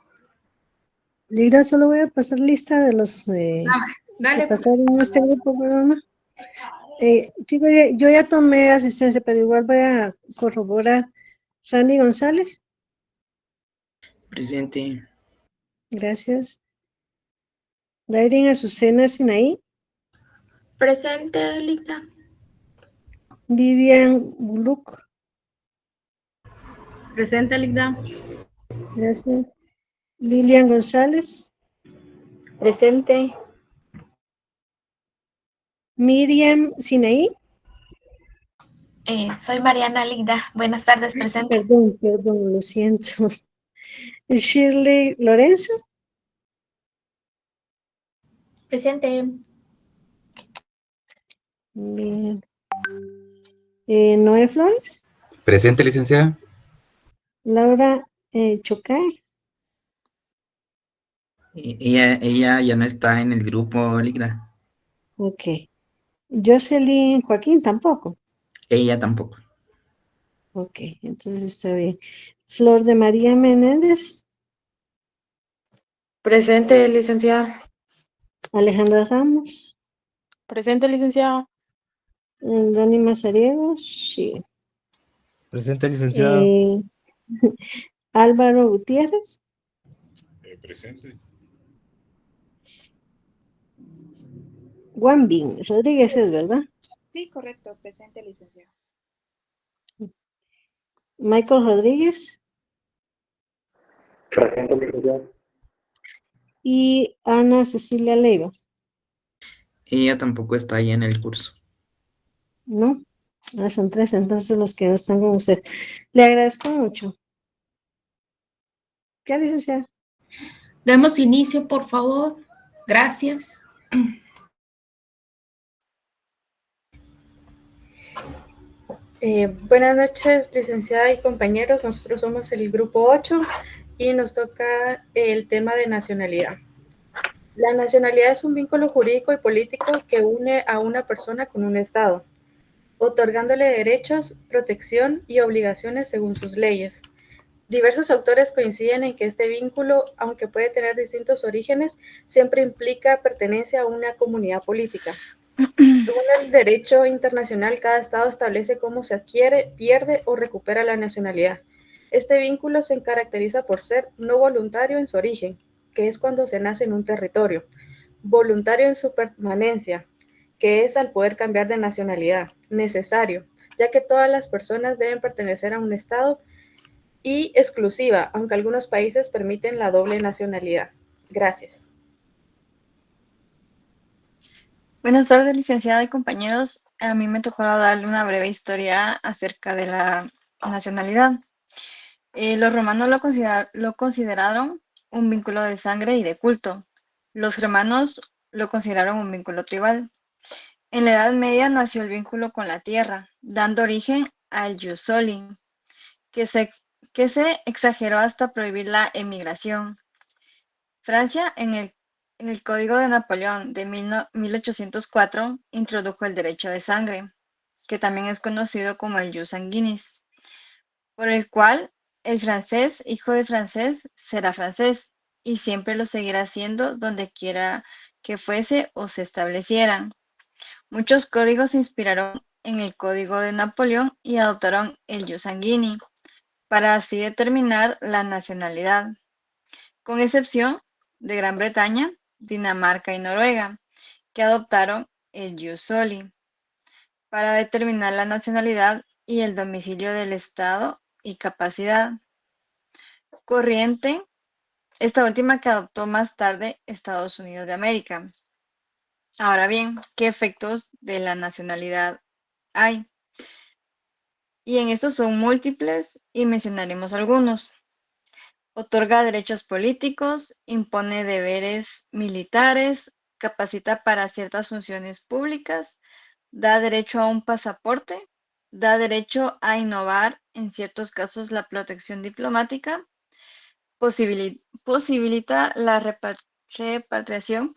Speaker 14: Lira, solo voy a pasar lista de los
Speaker 13: dale,
Speaker 14: que pasaron en este grupo, perdona. Chicos, yo ya tomé asistencia, pero igual voy a corroborar. Randy González.
Speaker 1: Presente.
Speaker 14: Gracias. Dairin Azucena Sinaí.
Speaker 2: Presente, Lita.
Speaker 14: Vivian Buluk.
Speaker 3: Presente, Ligda.
Speaker 14: Gracias. Lilian González.
Speaker 4: Presente.
Speaker 14: Miriam Sinaí.
Speaker 15: Soy Mariana Ligda. Buenas tardes, presente.
Speaker 14: Perdón, lo siento. Shirley Lorenzo.
Speaker 5: Presente.
Speaker 14: Bien. Noé Flores.
Speaker 6: Presente, licenciada.
Speaker 14: Laura Chocay.
Speaker 1: Ella ya no está en el grupo, Ligda.
Speaker 14: Ok. Jocelyn Joaquín tampoco.
Speaker 1: Ella tampoco.
Speaker 14: Ok, entonces está bien. Flor de María Menéndez.
Speaker 9: Presente, licenciada.
Speaker 14: Alejandra Ramos.
Speaker 10: Presente, licenciada.
Speaker 14: Dani Mazariegos. Sí.
Speaker 11: Presente, licenciada.
Speaker 14: Álvaro Gutiérrez.
Speaker 12: Presente.
Speaker 14: Wambin Rodríguez es, ¿verdad?
Speaker 7: Sí, correcto, presente, licenciada.
Speaker 14: Michael Rodríguez.
Speaker 16: Presente, licenciada.
Speaker 14: Y Ana Cecilia Leiva.
Speaker 1: Ella tampoco está ahí en el curso.
Speaker 14: ¿No? Son 3 entonces los que no están con usted. Le agradezco mucho. ¿Qué, licenciada?
Speaker 13: Demos inicio, por favor. Gracias.
Speaker 10: Buenas noches, licenciada y compañeros. Nosotros somos el grupo 8 y nos toca el tema de nacionalidad. La nacionalidad es un vínculo jurídico y político que une a una persona con un Estado, otorgándole derechos, protección y obligaciones según sus leyes. Diversos autores coinciden en que este vínculo, aunque puede tener distintos orígenes, siempre implica pertenencia a una comunidad política.
Speaker 16: Según el derecho internacional, cada Estado establece cómo se adquiere, pierde o recupera la nacionalidad. Este vínculo se caracteriza por ser no voluntario en su origen, que es cuando se nace en un territorio, voluntario en su permanencia, que es al poder cambiar de nacionalidad, necesario, ya que todas las personas deben pertenecer a un Estado, y exclusiva, aunque algunos países permiten la doble nacionalidad. Gracias.
Speaker 17: Buenas tardes, licenciada y compañeros. A mí me tocó darle una breve historia acerca de la nacionalidad. Los romanos lo consideraron un vínculo de sangre y de culto. Los germanos lo consideraron un vínculo tribal. En la Edad Media nació el vínculo con la tierra, dando origen al jus soli, que se exageró hasta prohibir la emigración. Francia, en el Código de Napoleón de 1804, introdujo el derecho de sangre, que también es conocido como el jus sanguinis, por el cual el francés, hijo de francés, será francés, y siempre lo seguirá siendo donde quiera que fuese o se establecieran. Muchos códigos se inspiraron en el Código de Napoleón y adoptaron el jus sanguini, para así determinar la nacionalidad, con excepción de Gran Bretaña, Dinamarca y Noruega, que adoptaron el jus soli, para determinar la nacionalidad y el domicilio del Estado y capacidad. Corriente, esta última que adoptó más tarde Estados Unidos de América. Ahora bien, ¿qué efectos de la nacionalidad hay? Y en estos son múltiples y mencionaremos algunos. Otorga derechos políticos, impone deberes militares, capacita para ciertas funciones públicas, da derecho a un pasaporte, da derecho a innovar, en ciertos casos, la protección diplomática, posibilita la repatriación,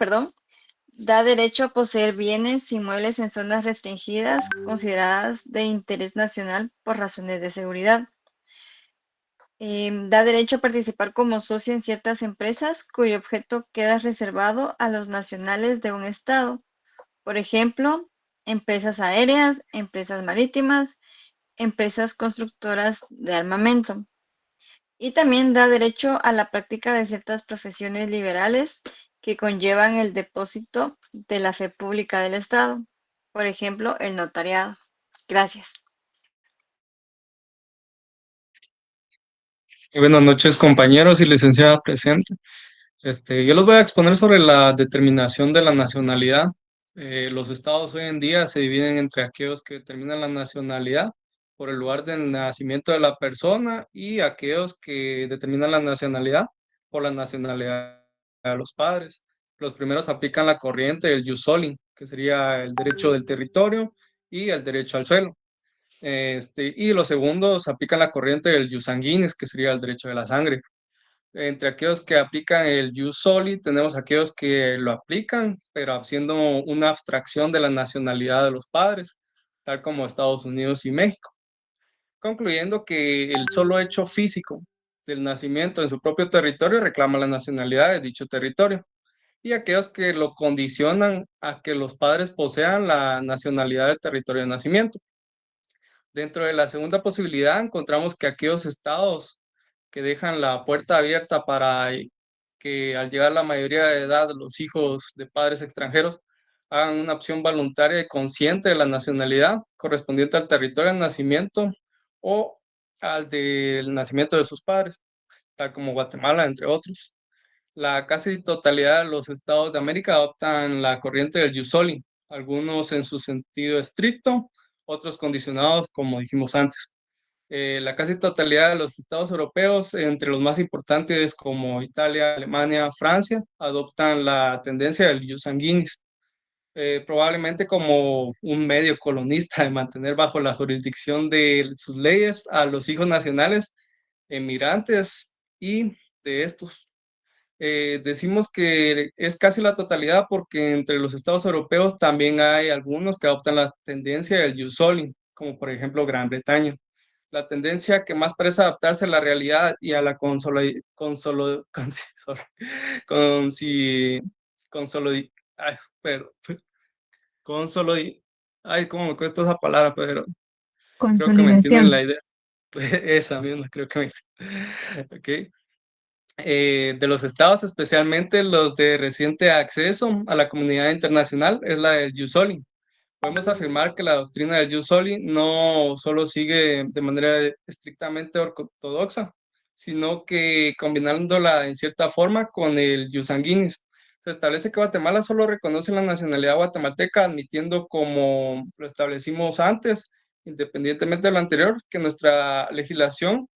Speaker 17: da derecho a poseer bienes inmuebles en zonas restringidas consideradas de interés nacional por razones de seguridad. Da derecho a participar como socio en ciertas empresas cuyo objeto queda reservado a los nacionales de un Estado. Por ejemplo, empresas aéreas, empresas marítimas, empresas constructoras de armamento. Y también da derecho a la práctica de ciertas profesiones liberales que conllevan el depósito de la fe pública del Estado. Por ejemplo, el notariado. Gracias.
Speaker 18: Buenas noches, compañeros y licenciada presente. Yo les voy a exponer sobre la determinación de la nacionalidad. Los estados hoy en día se dividen entre aquellos que determinan la nacionalidad por el lugar del nacimiento de la persona y aquellos que determinan la nacionalidad por la nacionalidad de los padres. Los primeros aplican la corriente del jus soli, que sería el derecho del territorio y el derecho al suelo. Y los segundos aplican la corriente del jus sanguinis, que sería el derecho de la sangre. Entre aquellos que aplican el jus soli, tenemos aquellos que lo aplican, pero haciendo una abstracción de la nacionalidad de los padres, tal como Estados Unidos y México, concluyendo que el solo hecho físico del nacimiento en su propio territorio reclama la nacionalidad de dicho territorio, y aquellos que lo condicionan a que los padres posean la nacionalidad del territorio de nacimiento. Dentro de la segunda posibilidad encontramos que aquellos estados que dejan la puerta abierta para que al llegar la mayoría de edad los hijos de padres extranjeros hagan una opción voluntaria y consciente de la nacionalidad correspondiente al territorio de nacimiento o al del nacimiento de sus padres, tal como Guatemala, entre otros. La casi totalidad de los estados de América adoptan la corriente del jus soli, algunos en su sentido estricto, otros condicionados, como dijimos antes. La casi totalidad de los estados europeos, entre los más importantes como Italia, Alemania, Francia, adoptan la tendencia del jus sanguinis, probablemente como un medio colonista de mantener bajo la jurisdicción de sus leyes a los hijos nacionales emigrantes y de estos. Decimos que es casi la totalidad porque entre los estados europeos también hay algunos que adoptan la tendencia del jus soli, como por ejemplo Gran Bretaña. La tendencia que más parece adaptarse a la realidad y a la Ay, cómo me cuesta esa palabra, pero creo que me entienden la idea. Esa misma, creo que me ok. De los estados, especialmente los de reciente acceso a la comunidad internacional, es la del jus soli. Podemos afirmar que la doctrina del jus soli no solo sigue de manera estrictamente ortodoxa, sino que combinándola en cierta forma con el jus sanguinis. Se establece que Guatemala solo reconoce la nacionalidad guatemalteca, admitiendo, como lo establecimos antes, independientemente de lo anterior, que nuestra legislación,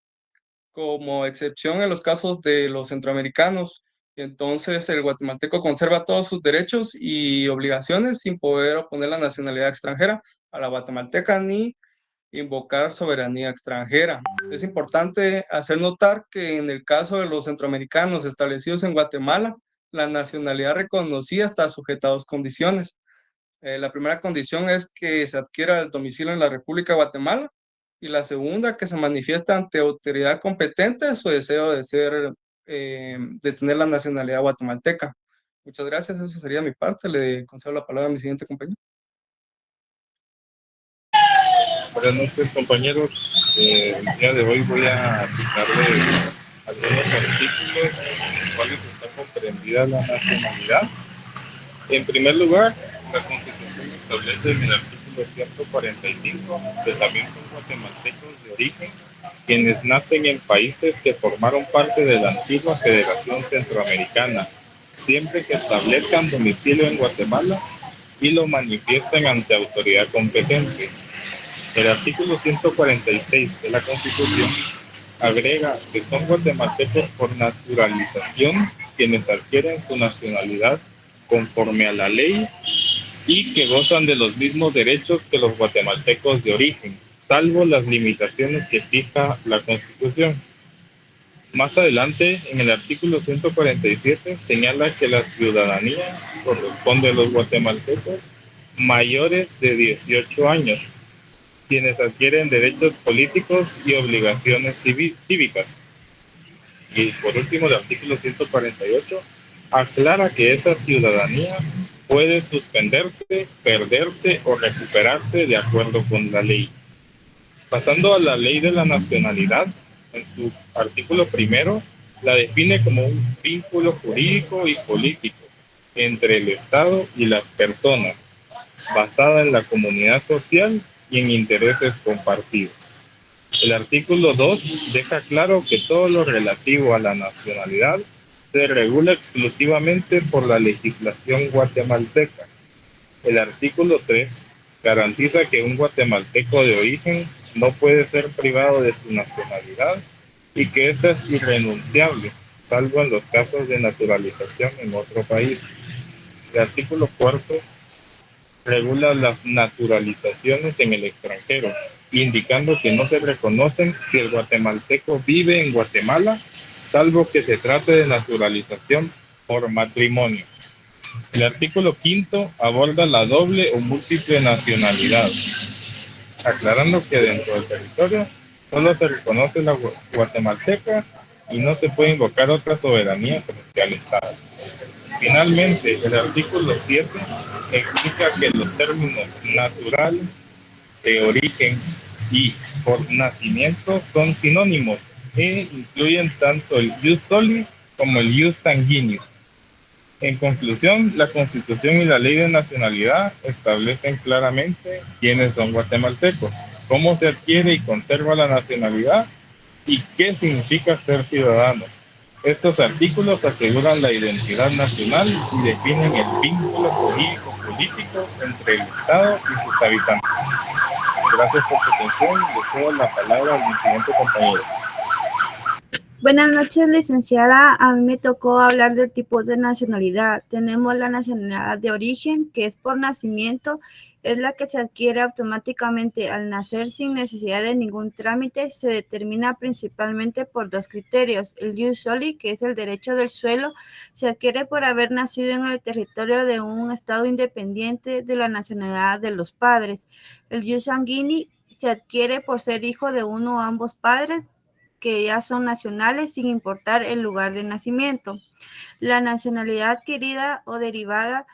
Speaker 18: como excepción en los casos de los centroamericanos. Entonces, el guatemalteco conserva todos sus derechos y obligaciones sin poder oponer la nacionalidad extranjera a la guatemalteca ni invocar soberanía extranjera. Es importante hacer notar que en el caso de los centroamericanos establecidos en Guatemala, la nacionalidad reconocida está sujeta a dos condiciones. La primera condición es que se adquiera el domicilio en la República de Guatemala, y la segunda, que se manifiesta ante autoridad competente su deseo de tener la nacionalidad guatemalteca. Muchas gracias, eso sería mi parte. Le concedo la palabra a mi siguiente compañero.
Speaker 19: Buenas noches, compañeros. El día de hoy voy a citarles algunos artículos en los cuales está comprendida la nacionalidad. En primer lugar, la Constitución establece en el artículo 145 que también son guatemaltecos de origen quienes nacen en países que formaron parte de la antigua Federación Centroamericana, siempre que establezcan domicilio en Guatemala y lo manifiesten ante autoridad competente. El artículo 146 de la Constitución agrega que son guatemaltecos por naturalización quienes adquieren su nacionalidad conforme a la ley y que gozan de los mismos derechos que los guatemaltecos de origen, salvo las limitaciones que fija la Constitución. Más adelante, en el artículo 147, señala que la ciudadanía corresponde a los guatemaltecos mayores de 18 años, quienes adquieren derechos políticos y obligaciones cívicas. Y por último, el artículo 148 aclara que esa ciudadanía puede suspenderse, perderse o recuperarse de acuerdo con la ley. Pasando a la ley de la nacionalidad, en su artículo primero, la define como un vínculo jurídico y político entre el Estado y las personas, basada en la comunidad social y en intereses compartidos. El artículo 2 deja claro que todo lo relativo a la nacionalidad se regula exclusivamente por la legislación guatemalteca. El artículo 3 garantiza que un guatemalteco de origen no puede ser privado de su nacionalidad y que esta es irrenunciable, salvo en los casos de naturalización en otro país. El artículo 4 regula las naturalizaciones en el extranjero, indicando que no se reconocen si el guatemalteco vive en Guatemala, salvo que se trate de naturalización por matrimonio. El artículo 5 aborda la doble o múltiple nacionalidad, aclarando que dentro del territorio solo se reconoce la guatemalteca y no se puede invocar otra soberanía frente al Estado. Finalmente, el artículo 7 explica que los términos natural, de origen y por nacimiento son sinónimos e incluyen tanto el jus soli como el jus sanguinis. En conclusión, la Constitución y la Ley de Nacionalidad establecen claramente quiénes son guatemaltecos, cómo se adquiere y conserva la nacionalidad y qué significa ser ciudadano. Estos artículos aseguran la identidad nacional y definen el vínculo jurídico-político entre el Estado y sus habitantes. Gracias por su atención y les cedo la palabra a mi siguiente compañero.
Speaker 20: Buenas noches, licenciada. A mí me tocó hablar del tipo de nacionalidad. Tenemos la nacionalidad de origen, que es por nacimiento, es la que se adquiere automáticamente al nacer sin necesidad de ningún trámite. Se determina principalmente por dos criterios. El jus soli, que es el derecho del suelo, se adquiere por haber nacido en el territorio de un estado independiente de la nacionalidad de los padres. El jus sanguinis se adquiere por ser hijo de uno o ambos padres que ya son nacionales sin importar el lugar de nacimiento. La nacionalidad adquirida o derivada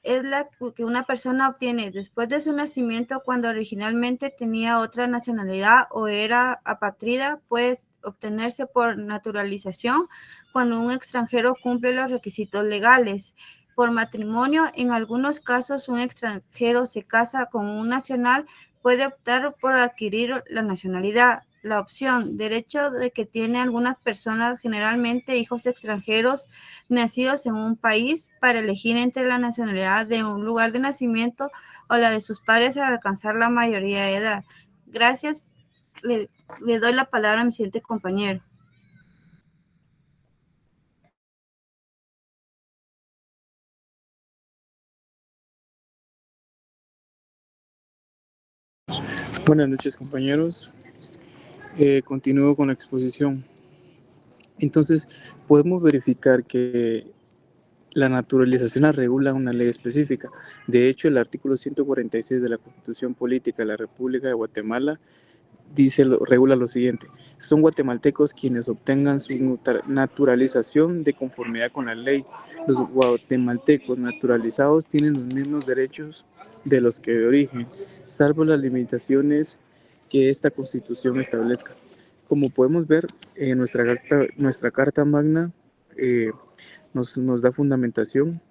Speaker 20: es la que una persona obtiene después de su nacimiento cuando originalmente tenía otra nacionalidad o era apátrida. Puede obtenerse por naturalización cuando un extranjero cumple los requisitos legales. Por matrimonio, en algunos casos un extranjero se casa con un nacional, puede optar por adquirir la nacionalidad. La opción, derecho de que tienen algunas personas, generalmente hijos extranjeros nacidos en un país, para elegir entre la nacionalidad de un lugar de nacimiento o la de sus padres al alcanzar la mayoría de edad. Gracias. Le doy la palabra a mi siguiente compañero.
Speaker 21: Buenas noches, compañeros. Continúo con la exposición. Entonces, podemos verificar que la naturalización la regula una ley específica. De hecho, el artículo 146 de la Constitución Política de la República de Guatemala regula lo siguiente: son guatemaltecos quienes obtengan su naturalización de conformidad con la ley. Los guatemaltecos naturalizados tienen los mismos derechos de los que de origen, salvo las limitaciones que esta Constitución establezca. Como podemos ver, nuestra Carta Magna nos da fundamentación,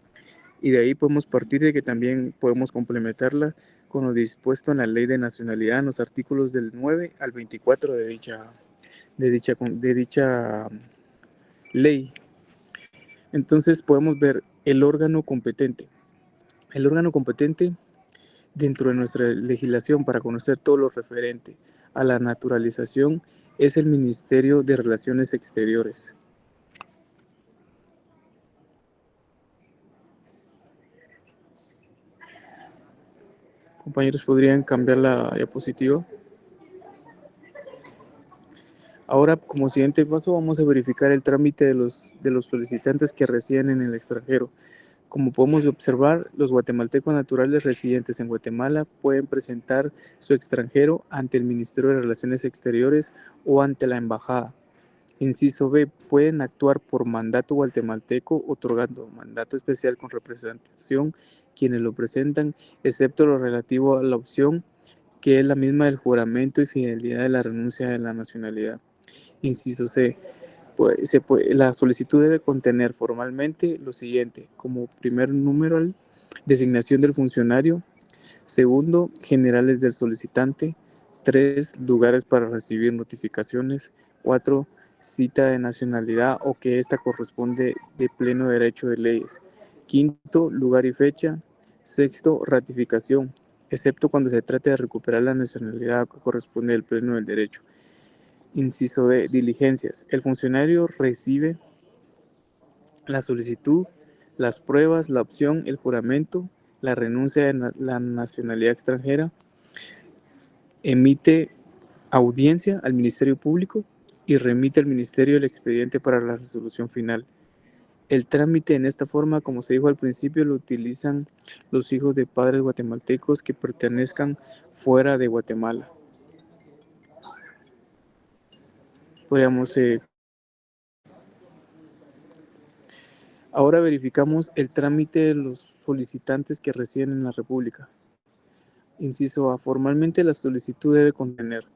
Speaker 21: y de ahí podemos partir de que también podemos complementarla con lo dispuesto en la Ley de Nacionalidad en los artículos del 9 al 24 de dicha ley. Entonces podemos ver el órgano competente. El órgano competente dentro de nuestra legislación para conocer todo lo referente a la naturalización es el Ministerio de Relaciones Exteriores. Compañeros, ¿podrían cambiar la diapositiva? Ahora, como siguiente paso, vamos a verificar el trámite de los solicitantes que residen en el extranjero. Como podemos observar, los guatemaltecos naturales residentes en Guatemala pueden presentar su extranjero ante el Ministerio de Relaciones Exteriores o ante la Embajada. Inciso B, pueden actuar por mandato guatemalteco, otorgando mandato especial con representación quienes lo presentan, excepto lo relativo a la opción, que es la misma del juramento y fidelidad de la renuncia de la nacionalidad. Inciso C, la solicitud debe contener formalmente lo siguiente: como primer número, designación del funcionario; segundo, generales del solicitante; 3, lugares para recibir notificaciones; 4, cita de nacionalidad o que ésta corresponde de pleno derecho de leyes; quinto, lugar y fecha; sexto, ratificación, excepto cuando se trate de recuperar la nacionalidad que corresponde del pleno del derecho. Inciso D, diligencias. El funcionario recibe la solicitud, las pruebas, la opción, el juramento, la renuncia de la nacionalidad extranjera, emite audiencia al Ministerio Público y remite al Ministerio el expediente para la resolución final. El trámite en esta forma, como se dijo al principio, lo utilizan los hijos de padres guatemaltecos que pertenezcan fuera de Guatemala. Podríamos ahora verificamos el trámite de los solicitantes que residen en la República. Inciso A, formalmente la solicitud debe contener: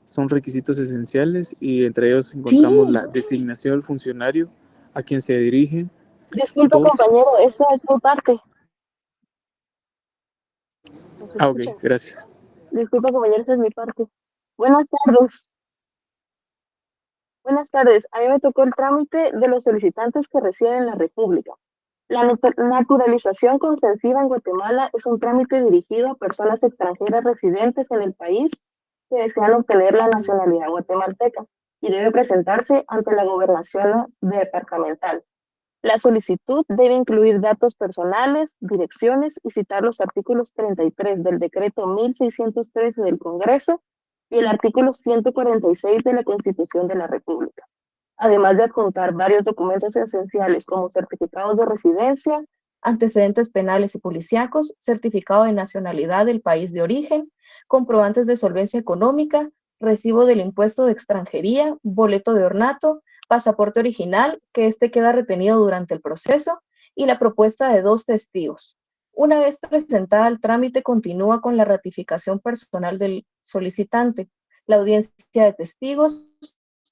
Speaker 21: son requisitos esenciales y entre ellos encontramos la designación del funcionario a quien se dirige.
Speaker 4: Disculpe, compañero, esa es mi parte.
Speaker 21: Ok, gracias.
Speaker 4: Disculpe, compañero, esa es mi parte. Buenas tardes. Buenas tardes. A mí me tocó el trámite de los solicitantes que residen en la República. La naturalización concesiva en Guatemala es un trámite dirigido a personas extranjeras residentes en el país que desean obtener la nacionalidad guatemalteca y debe presentarse ante la gobernación departamental. La solicitud debe incluir datos personales, direcciones y citar los artículos 33 del decreto 1613 del Congreso y el artículo 146 de la Constitución de la República, además de adjuntar varios documentos esenciales como certificados de residencia, antecedentes penales y policíacos, certificado de nacionalidad del país de origen, comprobantes de solvencia económica, recibo del impuesto de extranjería, boleto de ornato, pasaporte original, que éste queda retenido durante el proceso, y la propuesta de 2 testigos.
Speaker 8: Una vez presentada el trámite, continúa con la ratificación personal del solicitante, la audiencia de testigos,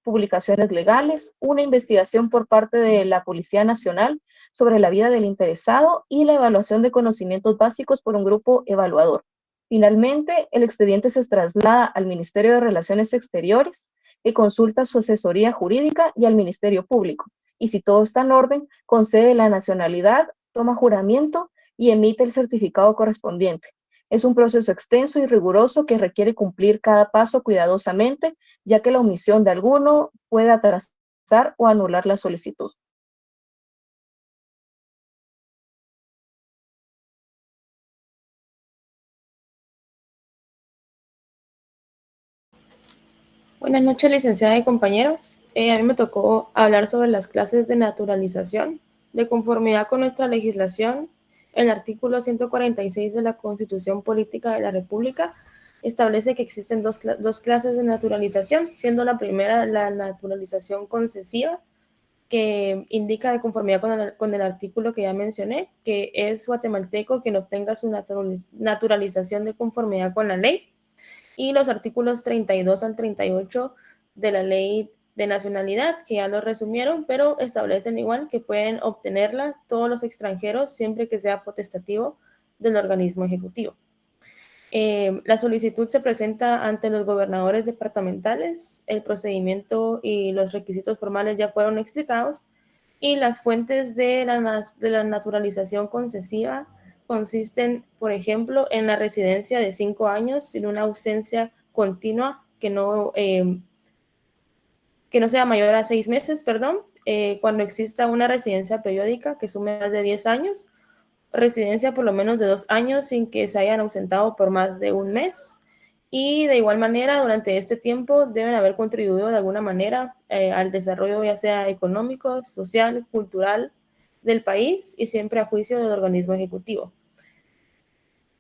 Speaker 8: publicaciones legales, una investigación por parte de la Policía Nacional sobre la vida del interesado y la evaluación de conocimientos básicos por un grupo evaluador. Finalmente, el expediente se traslada al Ministerio de Relaciones Exteriores, que consulta su asesoría jurídica, y al Ministerio Público. Y si todo está en orden, concede la nacionalidad, toma juramento y emite el certificado correspondiente. Es un proceso extenso y riguroso que requiere cumplir cada paso cuidadosamente, ya que la omisión de alguno puede atrasar o anular la solicitud.
Speaker 16: Buenas noches, licenciada y compañeros. A mí me tocó hablar sobre las clases de naturalización. De conformidad con nuestra legislación, el artículo 146 de la Constitución Política de la República establece que existen dos clases de naturalización, siendo la primera la naturalización concesiva, que indica de conformidad con el artículo que ya mencioné, que es guatemalteco quien obtenga su naturalización de conformidad con la ley, y los artículos 32 al 38 de la Ley de Nacionalidad, que ya lo resumieron, pero establecen igual que pueden obtenerla todos los extranjeros siempre que sea potestativo del organismo ejecutivo. La solicitud se presenta ante los gobernadores departamentales, el procedimiento y los requisitos formales ya fueron explicados, y las fuentes de la naturalización concesiva consisten, por ejemplo, en la residencia de 5 años sin una ausencia continua que no sea mayor a 6 meses, cuando exista una residencia periódica que sume más de 10 años, residencia por lo menos de 2 años sin que se hayan ausentado por más de 1 mes, y de igual manera durante este tiempo deben haber contribuido de alguna manera al desarrollo ya sea económico, social, cultural del país, y siempre a juicio del organismo ejecutivo.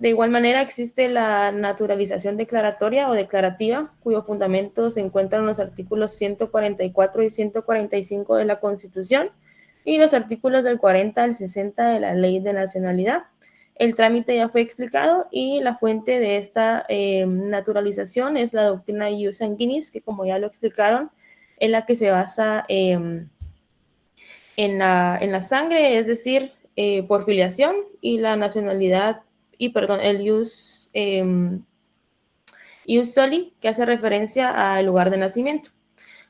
Speaker 16: De igual manera existe la naturalización declaratoria o declarativa, cuyo fundamento se encuentra en los artículos 144 y 145 de la Constitución y los artículos del 40 al 60 de la Ley de Nacionalidad. El trámite ya fue explicado y la fuente de esta naturalización es la doctrina Ius Sanguinis, que como ya lo explicaron, en la que se basa en la sangre, es decir, por filiación, y la nacionalidad, el Ius Soli, que hace referencia al lugar de nacimiento.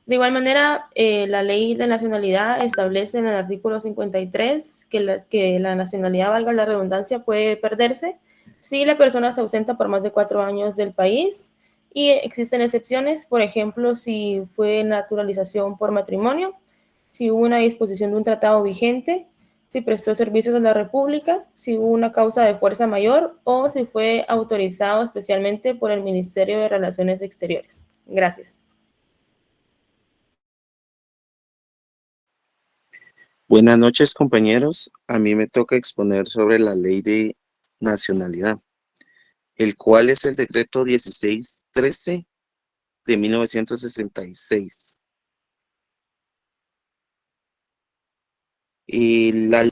Speaker 16: De igual manera, la Ley de Nacionalidad establece en el artículo 53 que la nacionalidad, valga la redundancia, puede perderse si la persona se ausenta por más de 4 años del país, y existen excepciones, por ejemplo, si fue naturalización por matrimonio, si hubo una disposición de un tratado vigente, si prestó servicios a la República, si hubo una causa de fuerza mayor o si fue autorizado especialmente por el Ministerio de Relaciones Exteriores. Gracias.
Speaker 22: Buenas noches, compañeros. A mí me toca exponer sobre la Ley de Nacionalidad, el cual es el decreto 1613 de 1966. La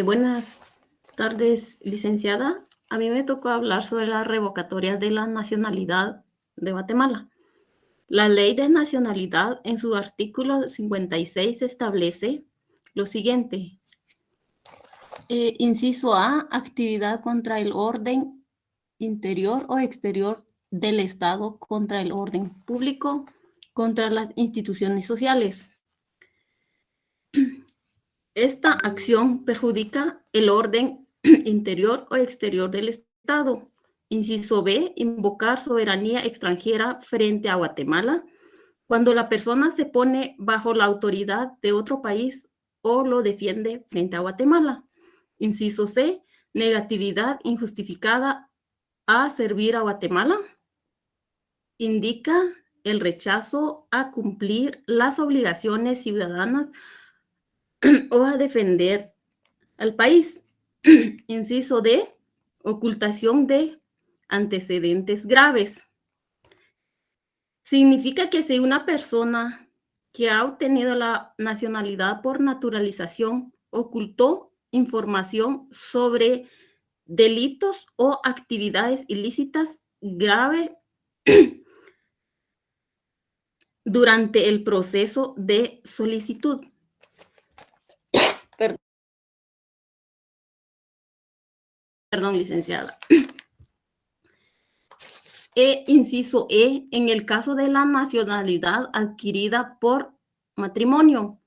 Speaker 23: Buenas tardes, licenciada. A mí me tocó hablar sobre la revocatoria de la nacionalidad de Guatemala. La Ley de Nacionalidad, en su artículo 56, establece lo siguiente. Inciso A, actividad contra el orden interior o exterior del Estado contra el orden público, contra las instituciones sociales. Esta acción perjudica el orden interior o exterior del Estado. Inciso B, invocar soberanía extranjera frente a Guatemala cuando la persona se pone bajo la autoridad de otro país o lo defiende frente a Guatemala. Inciso C, negatividad injustificada a servir a Guatemala. Indica el rechazo a cumplir las obligaciones ciudadanas o a defender al país. Inciso D, ocultación de antecedentes graves. Significa que si una persona que ha obtenido la nacionalidad por naturalización ocultó información sobre delitos o actividades ilícitas graves durante el proceso de solicitud. Perdón, licenciada. Inciso E, en el caso de la nacionalidad adquirida por matrimonio,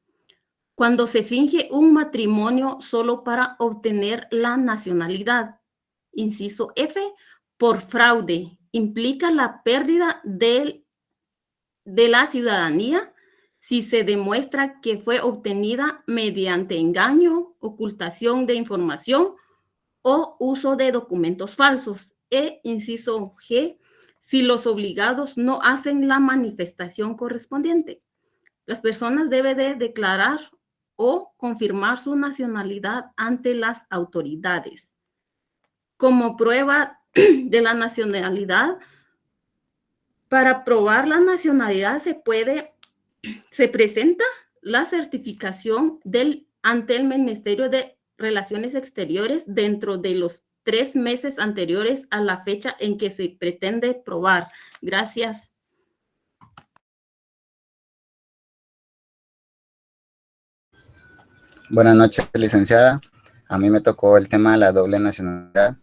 Speaker 23: cuando se finge un matrimonio solo para obtener la nacionalidad. Inciso F, por fraude, implica la pérdida de la ciudadanía si se demuestra que fue obtenida mediante engaño, ocultación de información o uso de documentos falsos. Inciso G, si los obligados no hacen la manifestación correspondiente. Las personas deben de declarar o confirmar su nacionalidad ante las autoridades. Como prueba de la nacionalidad, para probar la nacionalidad se presenta la certificación ante el Ministerio de Relaciones Exteriores dentro de los 3 meses anteriores a la fecha en que se pretende probar. Gracias.
Speaker 2: Buenas noches, licenciada. A mí me tocó el tema de la doble nacionalidad.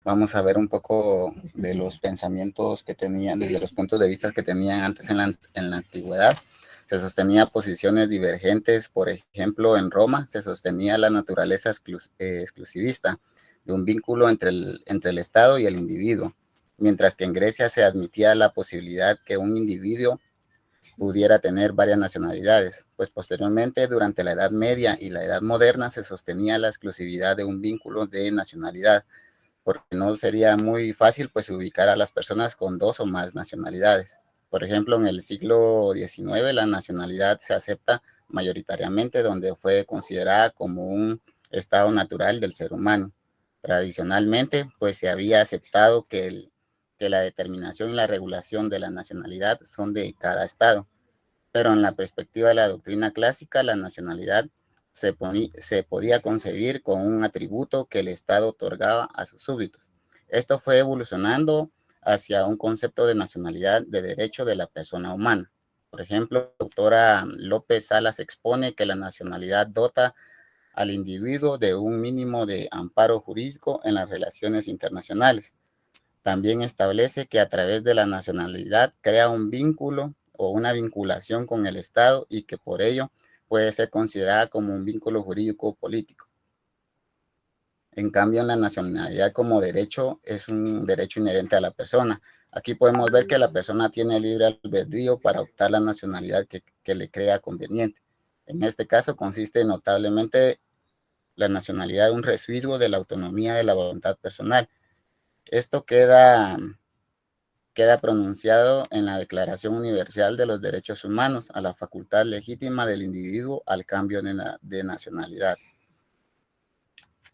Speaker 2: Vamos a ver un poco de los pensamientos que tenían, desde los puntos de vista que tenían antes en la antigüedad. Se sostenía posiciones divergentes, por ejemplo, en Roma se sostenía la naturaleza exclusivista de un vínculo entre el Estado y el individuo, mientras que en Grecia se admitía la posibilidad que un individuo pudiera tener varias nacionalidades, pues posteriormente, durante la Edad Media y la Edad Moderna, se sostenía la exclusividad de un vínculo de nacionalidad, porque no sería muy fácil pues ubicar a las personas con 2 o más nacionalidades. Por ejemplo, en el siglo XIX la nacionalidad se acepta mayoritariamente donde fue considerada como un estado natural del ser humano. Tradicionalmente, pues se había aceptado que la determinación y la regulación de la nacionalidad son de cada estado, pero en la perspectiva de la doctrina clásica, la nacionalidad se podía concebir como un atributo que el Estado otorgaba a sus súbditos. Esto fue evolucionando hacia un concepto de nacionalidad de derecho de la persona humana. Por ejemplo, la doctora López Salas expone que la nacionalidad dota al individuo de un mínimo de amparo jurídico en las relaciones internacionales. También establece que a través de la nacionalidad crea un vínculo o una vinculación con el Estado y que por ello puede ser considerada como un vínculo jurídico político. En cambio, la nacionalidad como derecho es un derecho inherente a la persona. Aquí podemos ver que la persona tiene libre albedrío para optar la nacionalidad que le crea conveniente. En este caso consiste notablemente la nacionalidad de un residuo de la autonomía de la voluntad personal. Esto queda pronunciado en la Declaración Universal de los Derechos Humanos a la facultad legítima del individuo al cambio de nacionalidad.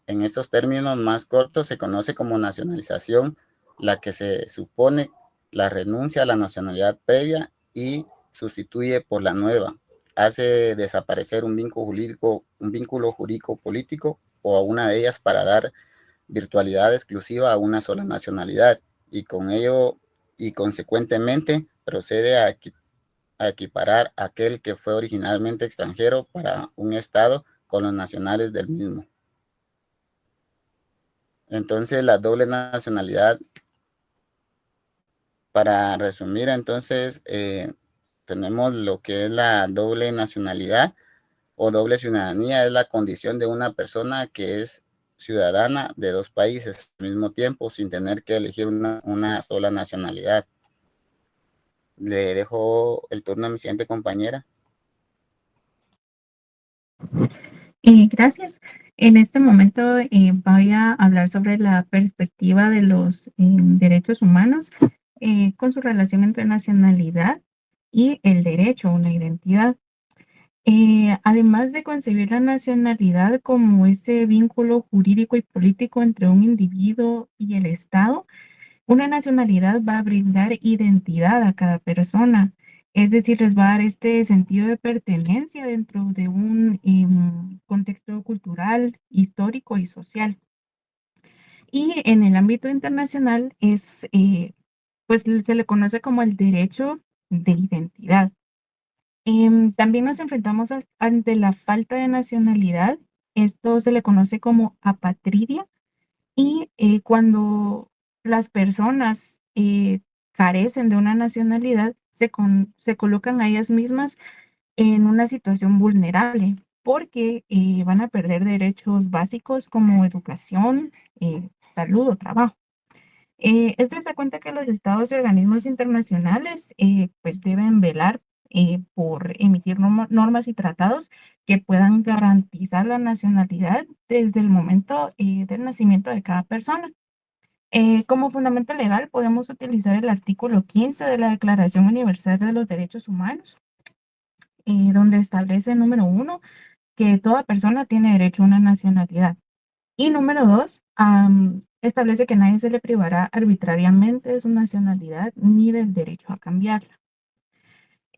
Speaker 2: En estos términos más cortos se conoce como nacionalización la que se supone la renuncia a la nacionalidad previa y sustituye por la nueva. Hace desaparecer un vínculo jurídico político o a una de ellas para dar virtualidad exclusiva a una sola nacionalidad y con ello y consecuentemente procede a equiparar a aquel que fue originalmente extranjero para un estado con los nacionales del mismo. Entonces la doble nacionalidad para resumir, entonces, tenemos lo que es la doble nacionalidad o doble ciudadanía. Es la condición de una persona que es ciudadana de dos países al mismo tiempo sin tener que elegir una sola nacionalidad. Le dejo el turno a mi siguiente compañera.
Speaker 3: Gracias. En este momento voy a hablar sobre la perspectiva de los derechos humanos con su relación entre nacionalidad y el derecho a una identidad. Además de concebir la nacionalidad como ese vínculo jurídico y político entre un individuo y el Estado, una nacionalidad va a brindar identidad a cada persona. Es decir, les va a dar este sentido de pertenencia dentro de un contexto cultural, histórico y social. Y en el ámbito internacional pues se le conoce como el derecho de identidad. También nos enfrentamos ante la falta de nacionalidad. Esto se le conoce como apatridia. Y cuando las personas carecen de una nacionalidad, se colocan a ellas mismas en una situación vulnerable porque van a perder derechos básicos como educación, salud o trabajo. Es de esa cuenta que los estados y organismos internacionales pues deben velar por emitir normas y tratados que puedan garantizar la nacionalidad desde el momento del nacimiento de cada persona. Como fundamento legal podemos utilizar el artículo 15 de la Declaración Universal de los Derechos Humanos, donde establece, número 1, que toda persona tiene derecho a una nacionalidad. Y número 2, establece que nadie se le privará arbitrariamente de su nacionalidad ni del derecho a cambiarla.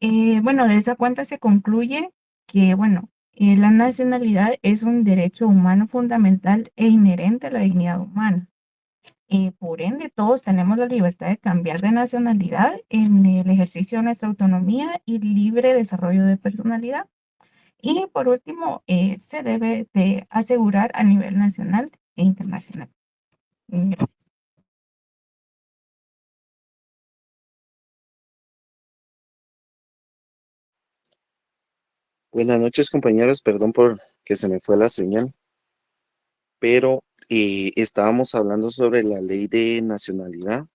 Speaker 3: Bueno, de esa cuenta se concluye que, bueno, la nacionalidad es un derecho humano fundamental e inherente a la dignidad humana. Por ende, todos tenemos la libertad de cambiar de nacionalidad en el ejercicio de nuestra autonomía y libre desarrollo de personalidad. Y por último, se debe de asegurar a nivel nacional e internacional. Gracias.
Speaker 22: Buenas noches, compañeros. Perdón por que se me fue la señal, pero estábamos hablando sobre la ley de nacionalidad.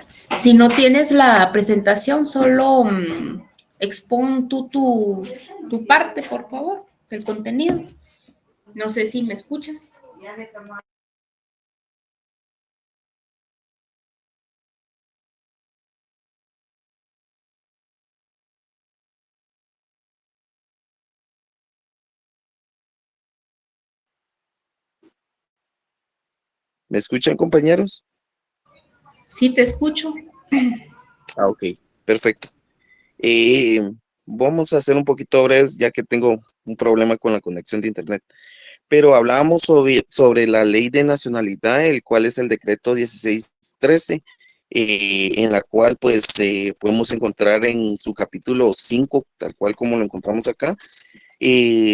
Speaker 13: Si no tienes la presentación, solo expon tú tu parte, por favor, del contenido. No sé si me escuchas.
Speaker 22: ¿Me escuchan, compañeros?
Speaker 13: Sí, te escucho.
Speaker 22: Ah, ok, perfecto. Vamos a hacer un poquito breves ya que tengo un problema con la conexión de internet. Pero hablábamos sobre la ley de nacionalidad, el cual es el decreto 1613, en la cual pues podemos encontrar en su capítulo 5, tal cual como lo encontramos acá,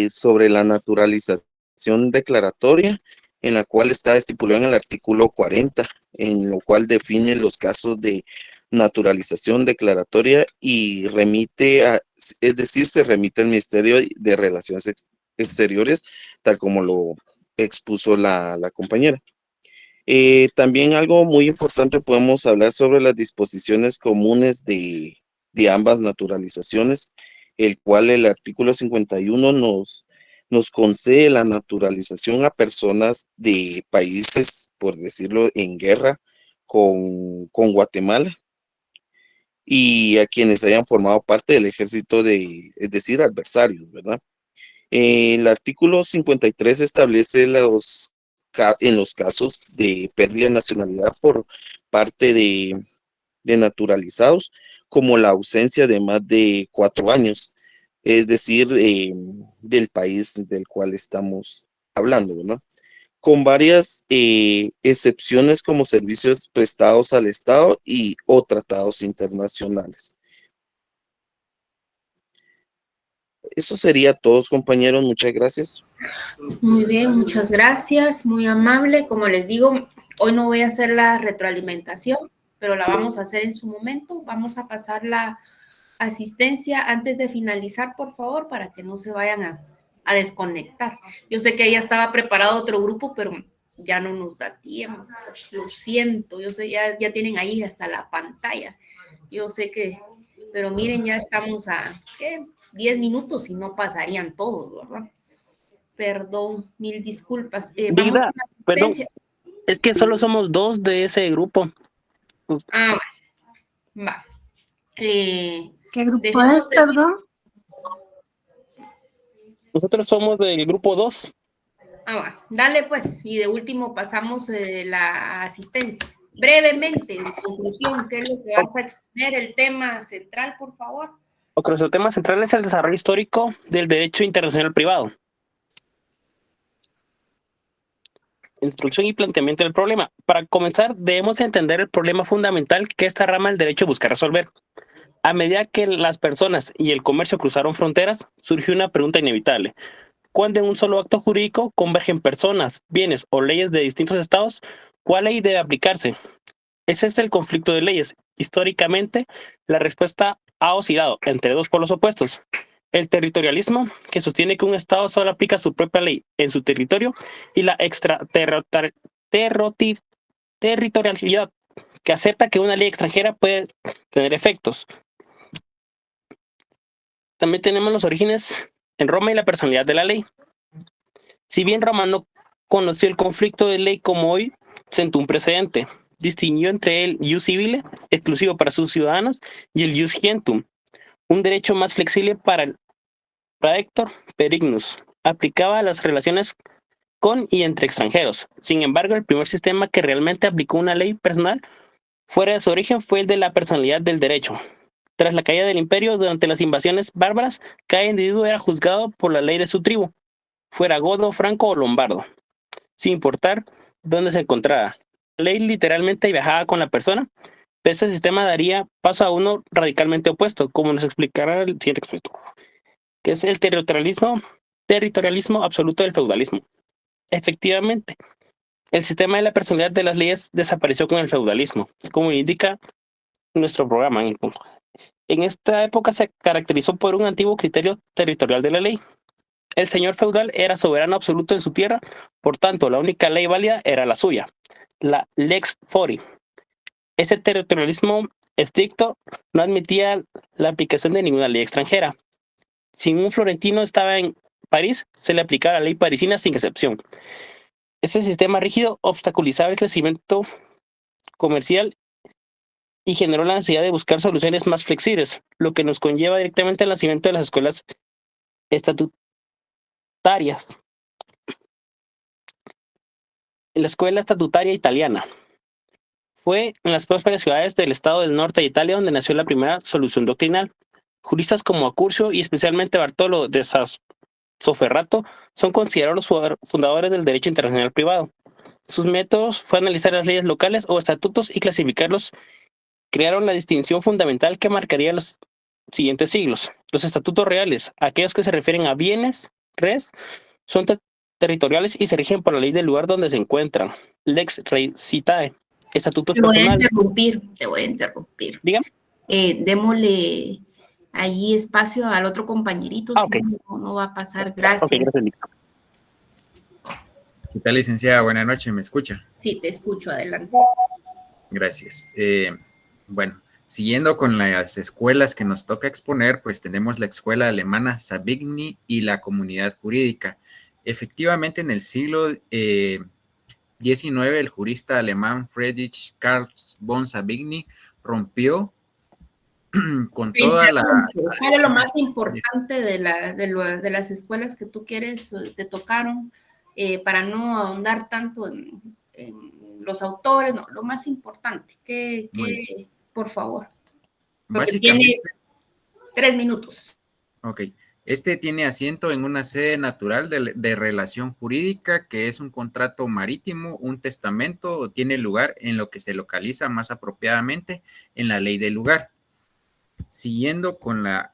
Speaker 22: sobre la naturalización declaratoria, en la cual está estipulado en el artículo 40, en lo cual define los casos de naturalización declaratoria y es decir, se remite al Ministerio de Relaciones Exteriores, tal como lo expuso la compañera. También algo muy importante, podemos hablar sobre las disposiciones comunes de ambas naturalizaciones, el cual el artículo 51 nos concede la naturalización a personas de países, por decirlo, en guerra con Guatemala, y a quienes hayan formado parte del ejército es decir, adversarios, ¿verdad? El artículo 53 establece en los casos de pérdida de nacionalidad por parte de naturalizados, como la ausencia de más de 4 años es decir, del país del cual estamos hablando, ¿verdad? Con varias excepciones como servicios prestados al Estado y o tratados internacionales. Eso sería todo, compañeros. Muchas gracias.
Speaker 13: Muy bien, muchas gracias, muy amable. Como les digo, hoy no voy a hacer la retroalimentación, pero la vamos a hacer en su momento. Vamos a pasar la asistencia antes de finalizar, por favor, para que no se vayan a desconectar. Yo sé que ya estaba preparado otro grupo, pero ya no nos da tiempo. Lo siento, yo sé, ya tienen ahí hasta la pantalla. Yo sé que, pero miren, ya estamos a 10 minutos y no pasarían todos, ¿verdad? Perdón, mil disculpas. Vamos
Speaker 5: Vigda,
Speaker 13: con la
Speaker 5: perdón,
Speaker 13: asistencia.
Speaker 5: es que solo somos 2 de ese grupo. Pues,
Speaker 13: Va.
Speaker 14: ¿Qué grupo
Speaker 13: Dejemos
Speaker 14: es, perdón?
Speaker 5: nosotros somos del grupo 2.
Speaker 13: Va. Dale pues, y de último pasamos la asistencia. Brevemente, en conclusión, ¿qué es lo que vas a exponer? El tema central, por favor.
Speaker 5: Ok, nuestro tema central es el desarrollo histórico del derecho internacional privado. Instrucción y planteamiento del problema. Para comenzar, debemos entender el problema fundamental que esta rama del derecho busca resolver. A medida que las personas y el comercio cruzaron fronteras, surgió una pregunta inevitable. Cuando en un solo acto jurídico convergen personas, bienes o leyes de distintos estados, ¿cuál ley debe aplicarse? Ese es el conflicto de leyes. Históricamente, la respuesta ha oscilado entre dos polos opuestos. El territorialismo, que sostiene que un estado solo aplica su propia ley en su territorio, y la extraterritorialidad, que acepta que una ley extranjera puede tener efectos. También tenemos los orígenes en Roma y la personalidad de la ley. Si bien Roma no conoció el conflicto de ley como hoy, sentó un precedente. Distinguió entre el ius civile, exclusivo para sus ciudadanos, y el ius gentium, un derecho más flexible para el praetor perignus. Aplicaba a las relaciones con y entre extranjeros. Sin embargo, el primer sistema que realmente aplicó una ley personal fuera de su origen fue el de la personalidad del derecho. Tras la caída del imperio, durante las invasiones bárbaras, cada individuo era juzgado por la ley de su tribu, fuera godo, franco o lombardo, sin importar dónde se encontrara. La ley literalmente viajaba con la persona, pero este sistema daría paso a uno radicalmente opuesto, como nos explicará el siguiente expositor, que es el territorialismo absoluto del feudalismo. Efectivamente, el sistema de la personalidad de las leyes desapareció con el feudalismo, como indica nuestro programa en el punto. En esta época se caracterizó por un antiguo criterio territorial de la ley. El señor feudal era soberano absoluto en su tierra, por tanto, la única ley válida era la suya, la lex fori. Ese territorialismo estricto no admitía la aplicación de ninguna ley extranjera. Si un florentino estaba en París, se le aplicaba la ley parisina sin excepción. Ese sistema rígido obstaculizaba el crecimiento comercial y generó la necesidad de buscar soluciones más flexibles, lo que nos conlleva directamente al nacimiento de las escuelas estatutarias. La escuela estatutaria italiana fue en las prósperas ciudades del estado del norte de Italia donde nació la primera solución doctrinal. Juristas como Accurcio y especialmente Bartolo de Sassoferrato son considerados los fundadores del derecho internacional privado. Sus métodos fue analizar las leyes locales o estatutos y clasificarlos. Crearon la distinción fundamental que marcaría los siguientes siglos. Los estatutos reales, aquellos que se refieren a bienes, res, son territoriales y se rigen por la ley del lugar donde se encuentran. Lex rei citae. Estatutos personales.
Speaker 13: Te voy a interrumpir.
Speaker 5: Dígame.
Speaker 13: Démosle ahí espacio al otro compañerito,
Speaker 5: okay.
Speaker 13: Si no va a pasar. Gracias.
Speaker 5: Okay, gracias.
Speaker 6: ¿Qué tal, licenciada? Buenas noches, ¿me escucha?
Speaker 13: Sí, te escucho, adelante.
Speaker 6: Gracias. Bueno, siguiendo con las escuelas que nos toca exponer, pues tenemos la escuela alemana Savigny y la comunidad jurídica. Efectivamente, en el siglo XIX, el jurista alemán Friedrich Karl von Savigny rompió con toda la...
Speaker 13: ¿Cuál es lo más importante de las escuelas que tú quieres, te tocaron, para no ahondar tanto en los autores? No, lo más importante, por favor. Porque tienes 3 minutos.
Speaker 6: Ok. Este tiene asiento en una sede natural de relación jurídica, que es un contrato marítimo, un testamento, o tiene lugar en lo que se localiza más apropiadamente en la ley del lugar. Siguiendo con la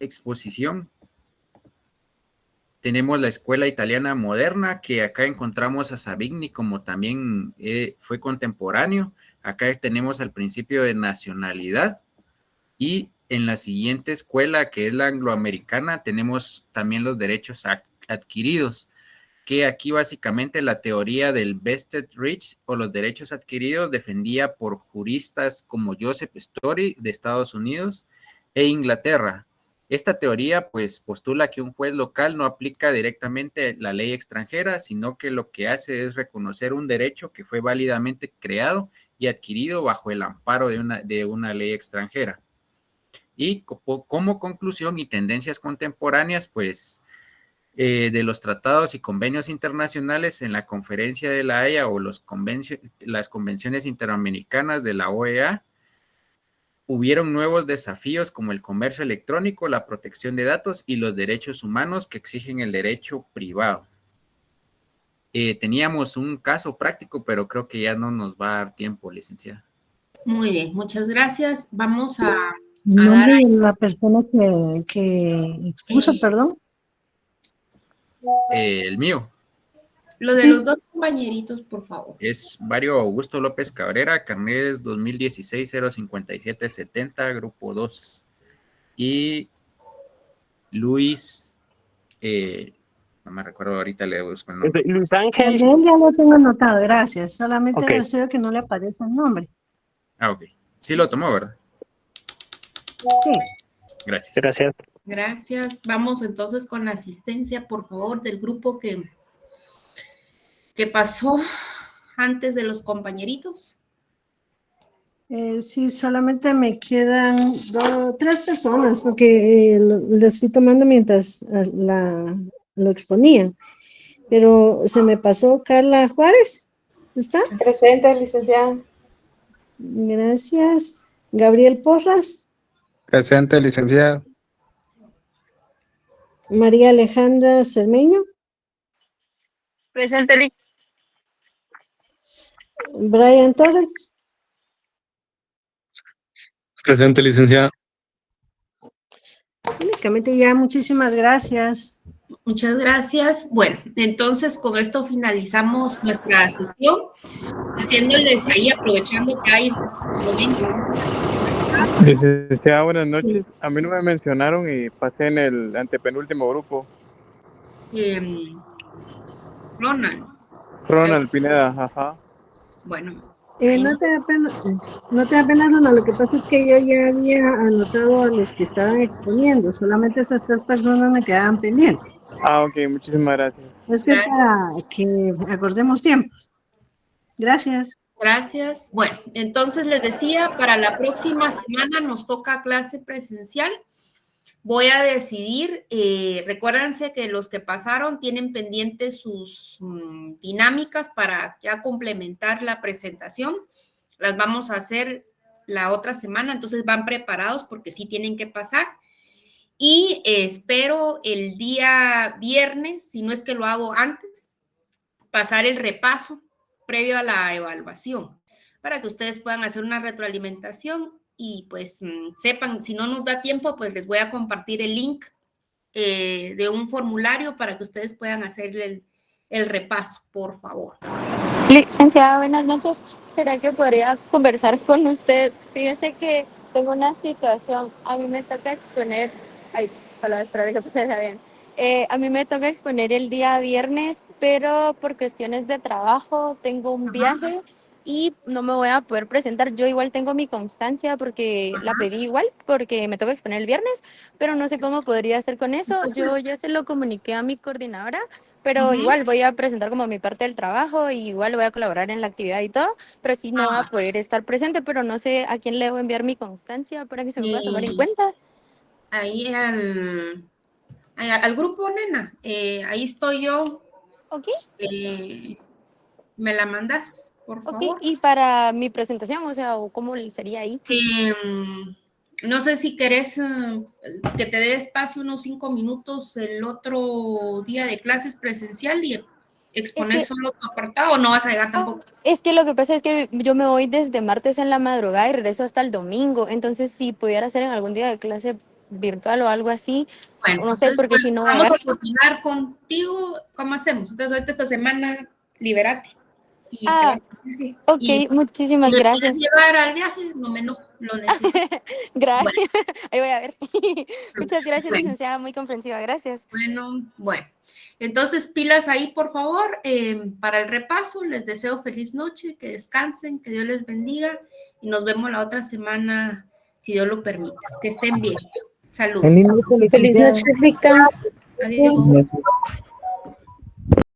Speaker 6: exposición, tenemos la escuela italiana moderna, que acá encontramos a Savigny como también fue contemporáneo. Acá tenemos el principio de nacionalidad, y en la siguiente escuela, que es la angloamericana, tenemos también los derechos adquiridos, que aquí básicamente la teoría del vested rights o los derechos adquiridos defendida por juristas como Joseph Story de Estados Unidos e Inglaterra. Esta teoría pues postula que un juez local no aplica directamente la ley extranjera, sino que lo que hace es reconocer un derecho que fue válidamente creado y adquirido bajo el amparo de una ley extranjera. Y como conclusión y tendencias contemporáneas, pues de los tratados y convenios internacionales en la Conferencia de la Haya o las convenciones interamericanas de la OEA, hubieron nuevos desafíos como el comercio electrónico, la protección de datos y los derechos humanos que exigen el derecho privado. Teníamos un caso práctico, pero creo que ya no nos va a dar tiempo, licenciada.
Speaker 13: Muy bien, muchas gracias. Vamos a
Speaker 14: El nombre de la persona que expuso, perdón.
Speaker 6: El mío.
Speaker 13: Lo de los dos compañeritos, por favor.
Speaker 6: Es Mario Augusto López Cabrera, carnet 2016-05770, grupo 2. Y Luis, no me recuerdo ahorita, le busco el nombre.
Speaker 5: Luis Ángel.
Speaker 14: El de él ya lo tengo anotado, gracias. Solamente
Speaker 6: Ok.
Speaker 14: deseo que no le aparezca el nombre.
Speaker 6: Ah, ok. Sí lo tomó, ¿verdad?
Speaker 14: Sí.
Speaker 6: Gracias.
Speaker 5: Gracias.
Speaker 13: Gracias. Vamos entonces con la asistencia, por favor, del grupo que pasó antes de los compañeritos.
Speaker 14: Sí, solamente me quedan 3 personas porque lo estoy tomando mientras lo exponían. Pero se me pasó Carla Juárez. ¿Está?
Speaker 16: Presente, licenciada.
Speaker 14: Gracias. Gabriel Porras.
Speaker 18: Presente, licenciada.
Speaker 14: María Alejandra Cermeño.
Speaker 17: Presente, Lic.
Speaker 14: Brian Torres.
Speaker 18: Presente, licenciada.
Speaker 14: Únicamente ya, muchísimas gracias.
Speaker 13: Muchas gracias. Bueno, entonces con esto finalizamos nuestra sesión, haciéndoles ahí, aprovechando que hay momentos.
Speaker 21: Licenciada, buenas noches. A mí no me mencionaron y pasé en el antepenúltimo grupo. Ronald Pineda, ajá.
Speaker 13: Bueno.
Speaker 14: No te da pena, Ronald. Lo que pasa es que yo ya había anotado a los que estaban exponiendo. Solamente esas 3 personas me quedaban pendientes.
Speaker 21: Ah, ok, muchísimas gracias.
Speaker 14: Es que para que acordemos tiempo. Gracias.
Speaker 13: Gracias. Bueno, entonces les decía, para la próxima semana nos toca clase presencial. Voy a decidir, recuérdense que los que pasaron tienen pendientes sus dinámicas para ya complementar la presentación. Las vamos a hacer la otra semana, entonces van preparados porque sí tienen que pasar. Y espero el día viernes, si no es que lo hago antes, pasar el repaso previo a la evaluación para que ustedes puedan hacer una retroalimentación y pues sepan, si no nos da tiempo, pues les voy a compartir el link de un formulario para que ustedes puedan hacer el repaso, por favor.
Speaker 9: Licenciada, buenas noches. ¿Será que podría conversar con usted? Fíjese que tengo una situación. A mí me toca exponer... Ay, para esperar que se vea bien. A mí me toca exponer el día viernes, pero por cuestiones de trabajo tengo un viaje y no me voy a poder presentar. Yo igual tengo mi constancia porque la pedí igual, porque me toca exponer el viernes, pero no sé cómo podría hacer con eso. Yo ya se lo comuniqué a mi coordinadora, pero igual voy a presentar como mi parte del trabajo y igual voy a colaborar en la actividad y todo, pero sí no voy a poder estar presente, pero no sé a quién le debo enviar mi constancia para que se me pueda tomar en cuenta.
Speaker 13: Ahí al grupo, nena, ahí estoy yo.
Speaker 9: Ok.
Speaker 13: ¿Me la mandas, por favor?
Speaker 9: Ok, y para mi presentación, o sea, ¿cómo sería ahí?
Speaker 13: No sé si querés que te dé espacio unos 5 minutos el otro día de clases presencial y exponer solo tu apartado, o no vas a llegar tampoco.
Speaker 9: Es que lo que pasa es que yo me voy desde martes en la madrugada y regreso hasta el domingo. Entonces, si pudiera ser en algún día de clase virtual o algo así,
Speaker 13: Bueno,
Speaker 9: no sé,
Speaker 13: entonces,
Speaker 9: porque si no voy a
Speaker 13: vamos
Speaker 9: llegar.
Speaker 13: a coordinar contigo, ¿cómo hacemos? Entonces, ahorita esta semana, libérate. Y te vas a viaje.
Speaker 9: Ok, muchísimas
Speaker 13: me
Speaker 9: gracias.
Speaker 13: puedes llevar al viaje, no me enojo, lo necesito.
Speaker 9: Gracias.
Speaker 13: Bueno.
Speaker 9: Ahí voy a ver. Muchas gracias,
Speaker 13: Bueno.
Speaker 9: licenciada, muy comprensiva, gracias.
Speaker 13: Bueno. Entonces, pilas ahí, por favor, para el repaso. Les deseo feliz noche, que descansen, que Dios les bendiga y nos vemos la otra semana, si Dios lo permite. Que estén bien. Saludos.
Speaker 10: Feliz noche,
Speaker 13: Feliz
Speaker 10: licenciada.
Speaker 13: noche, Rita. Adiós.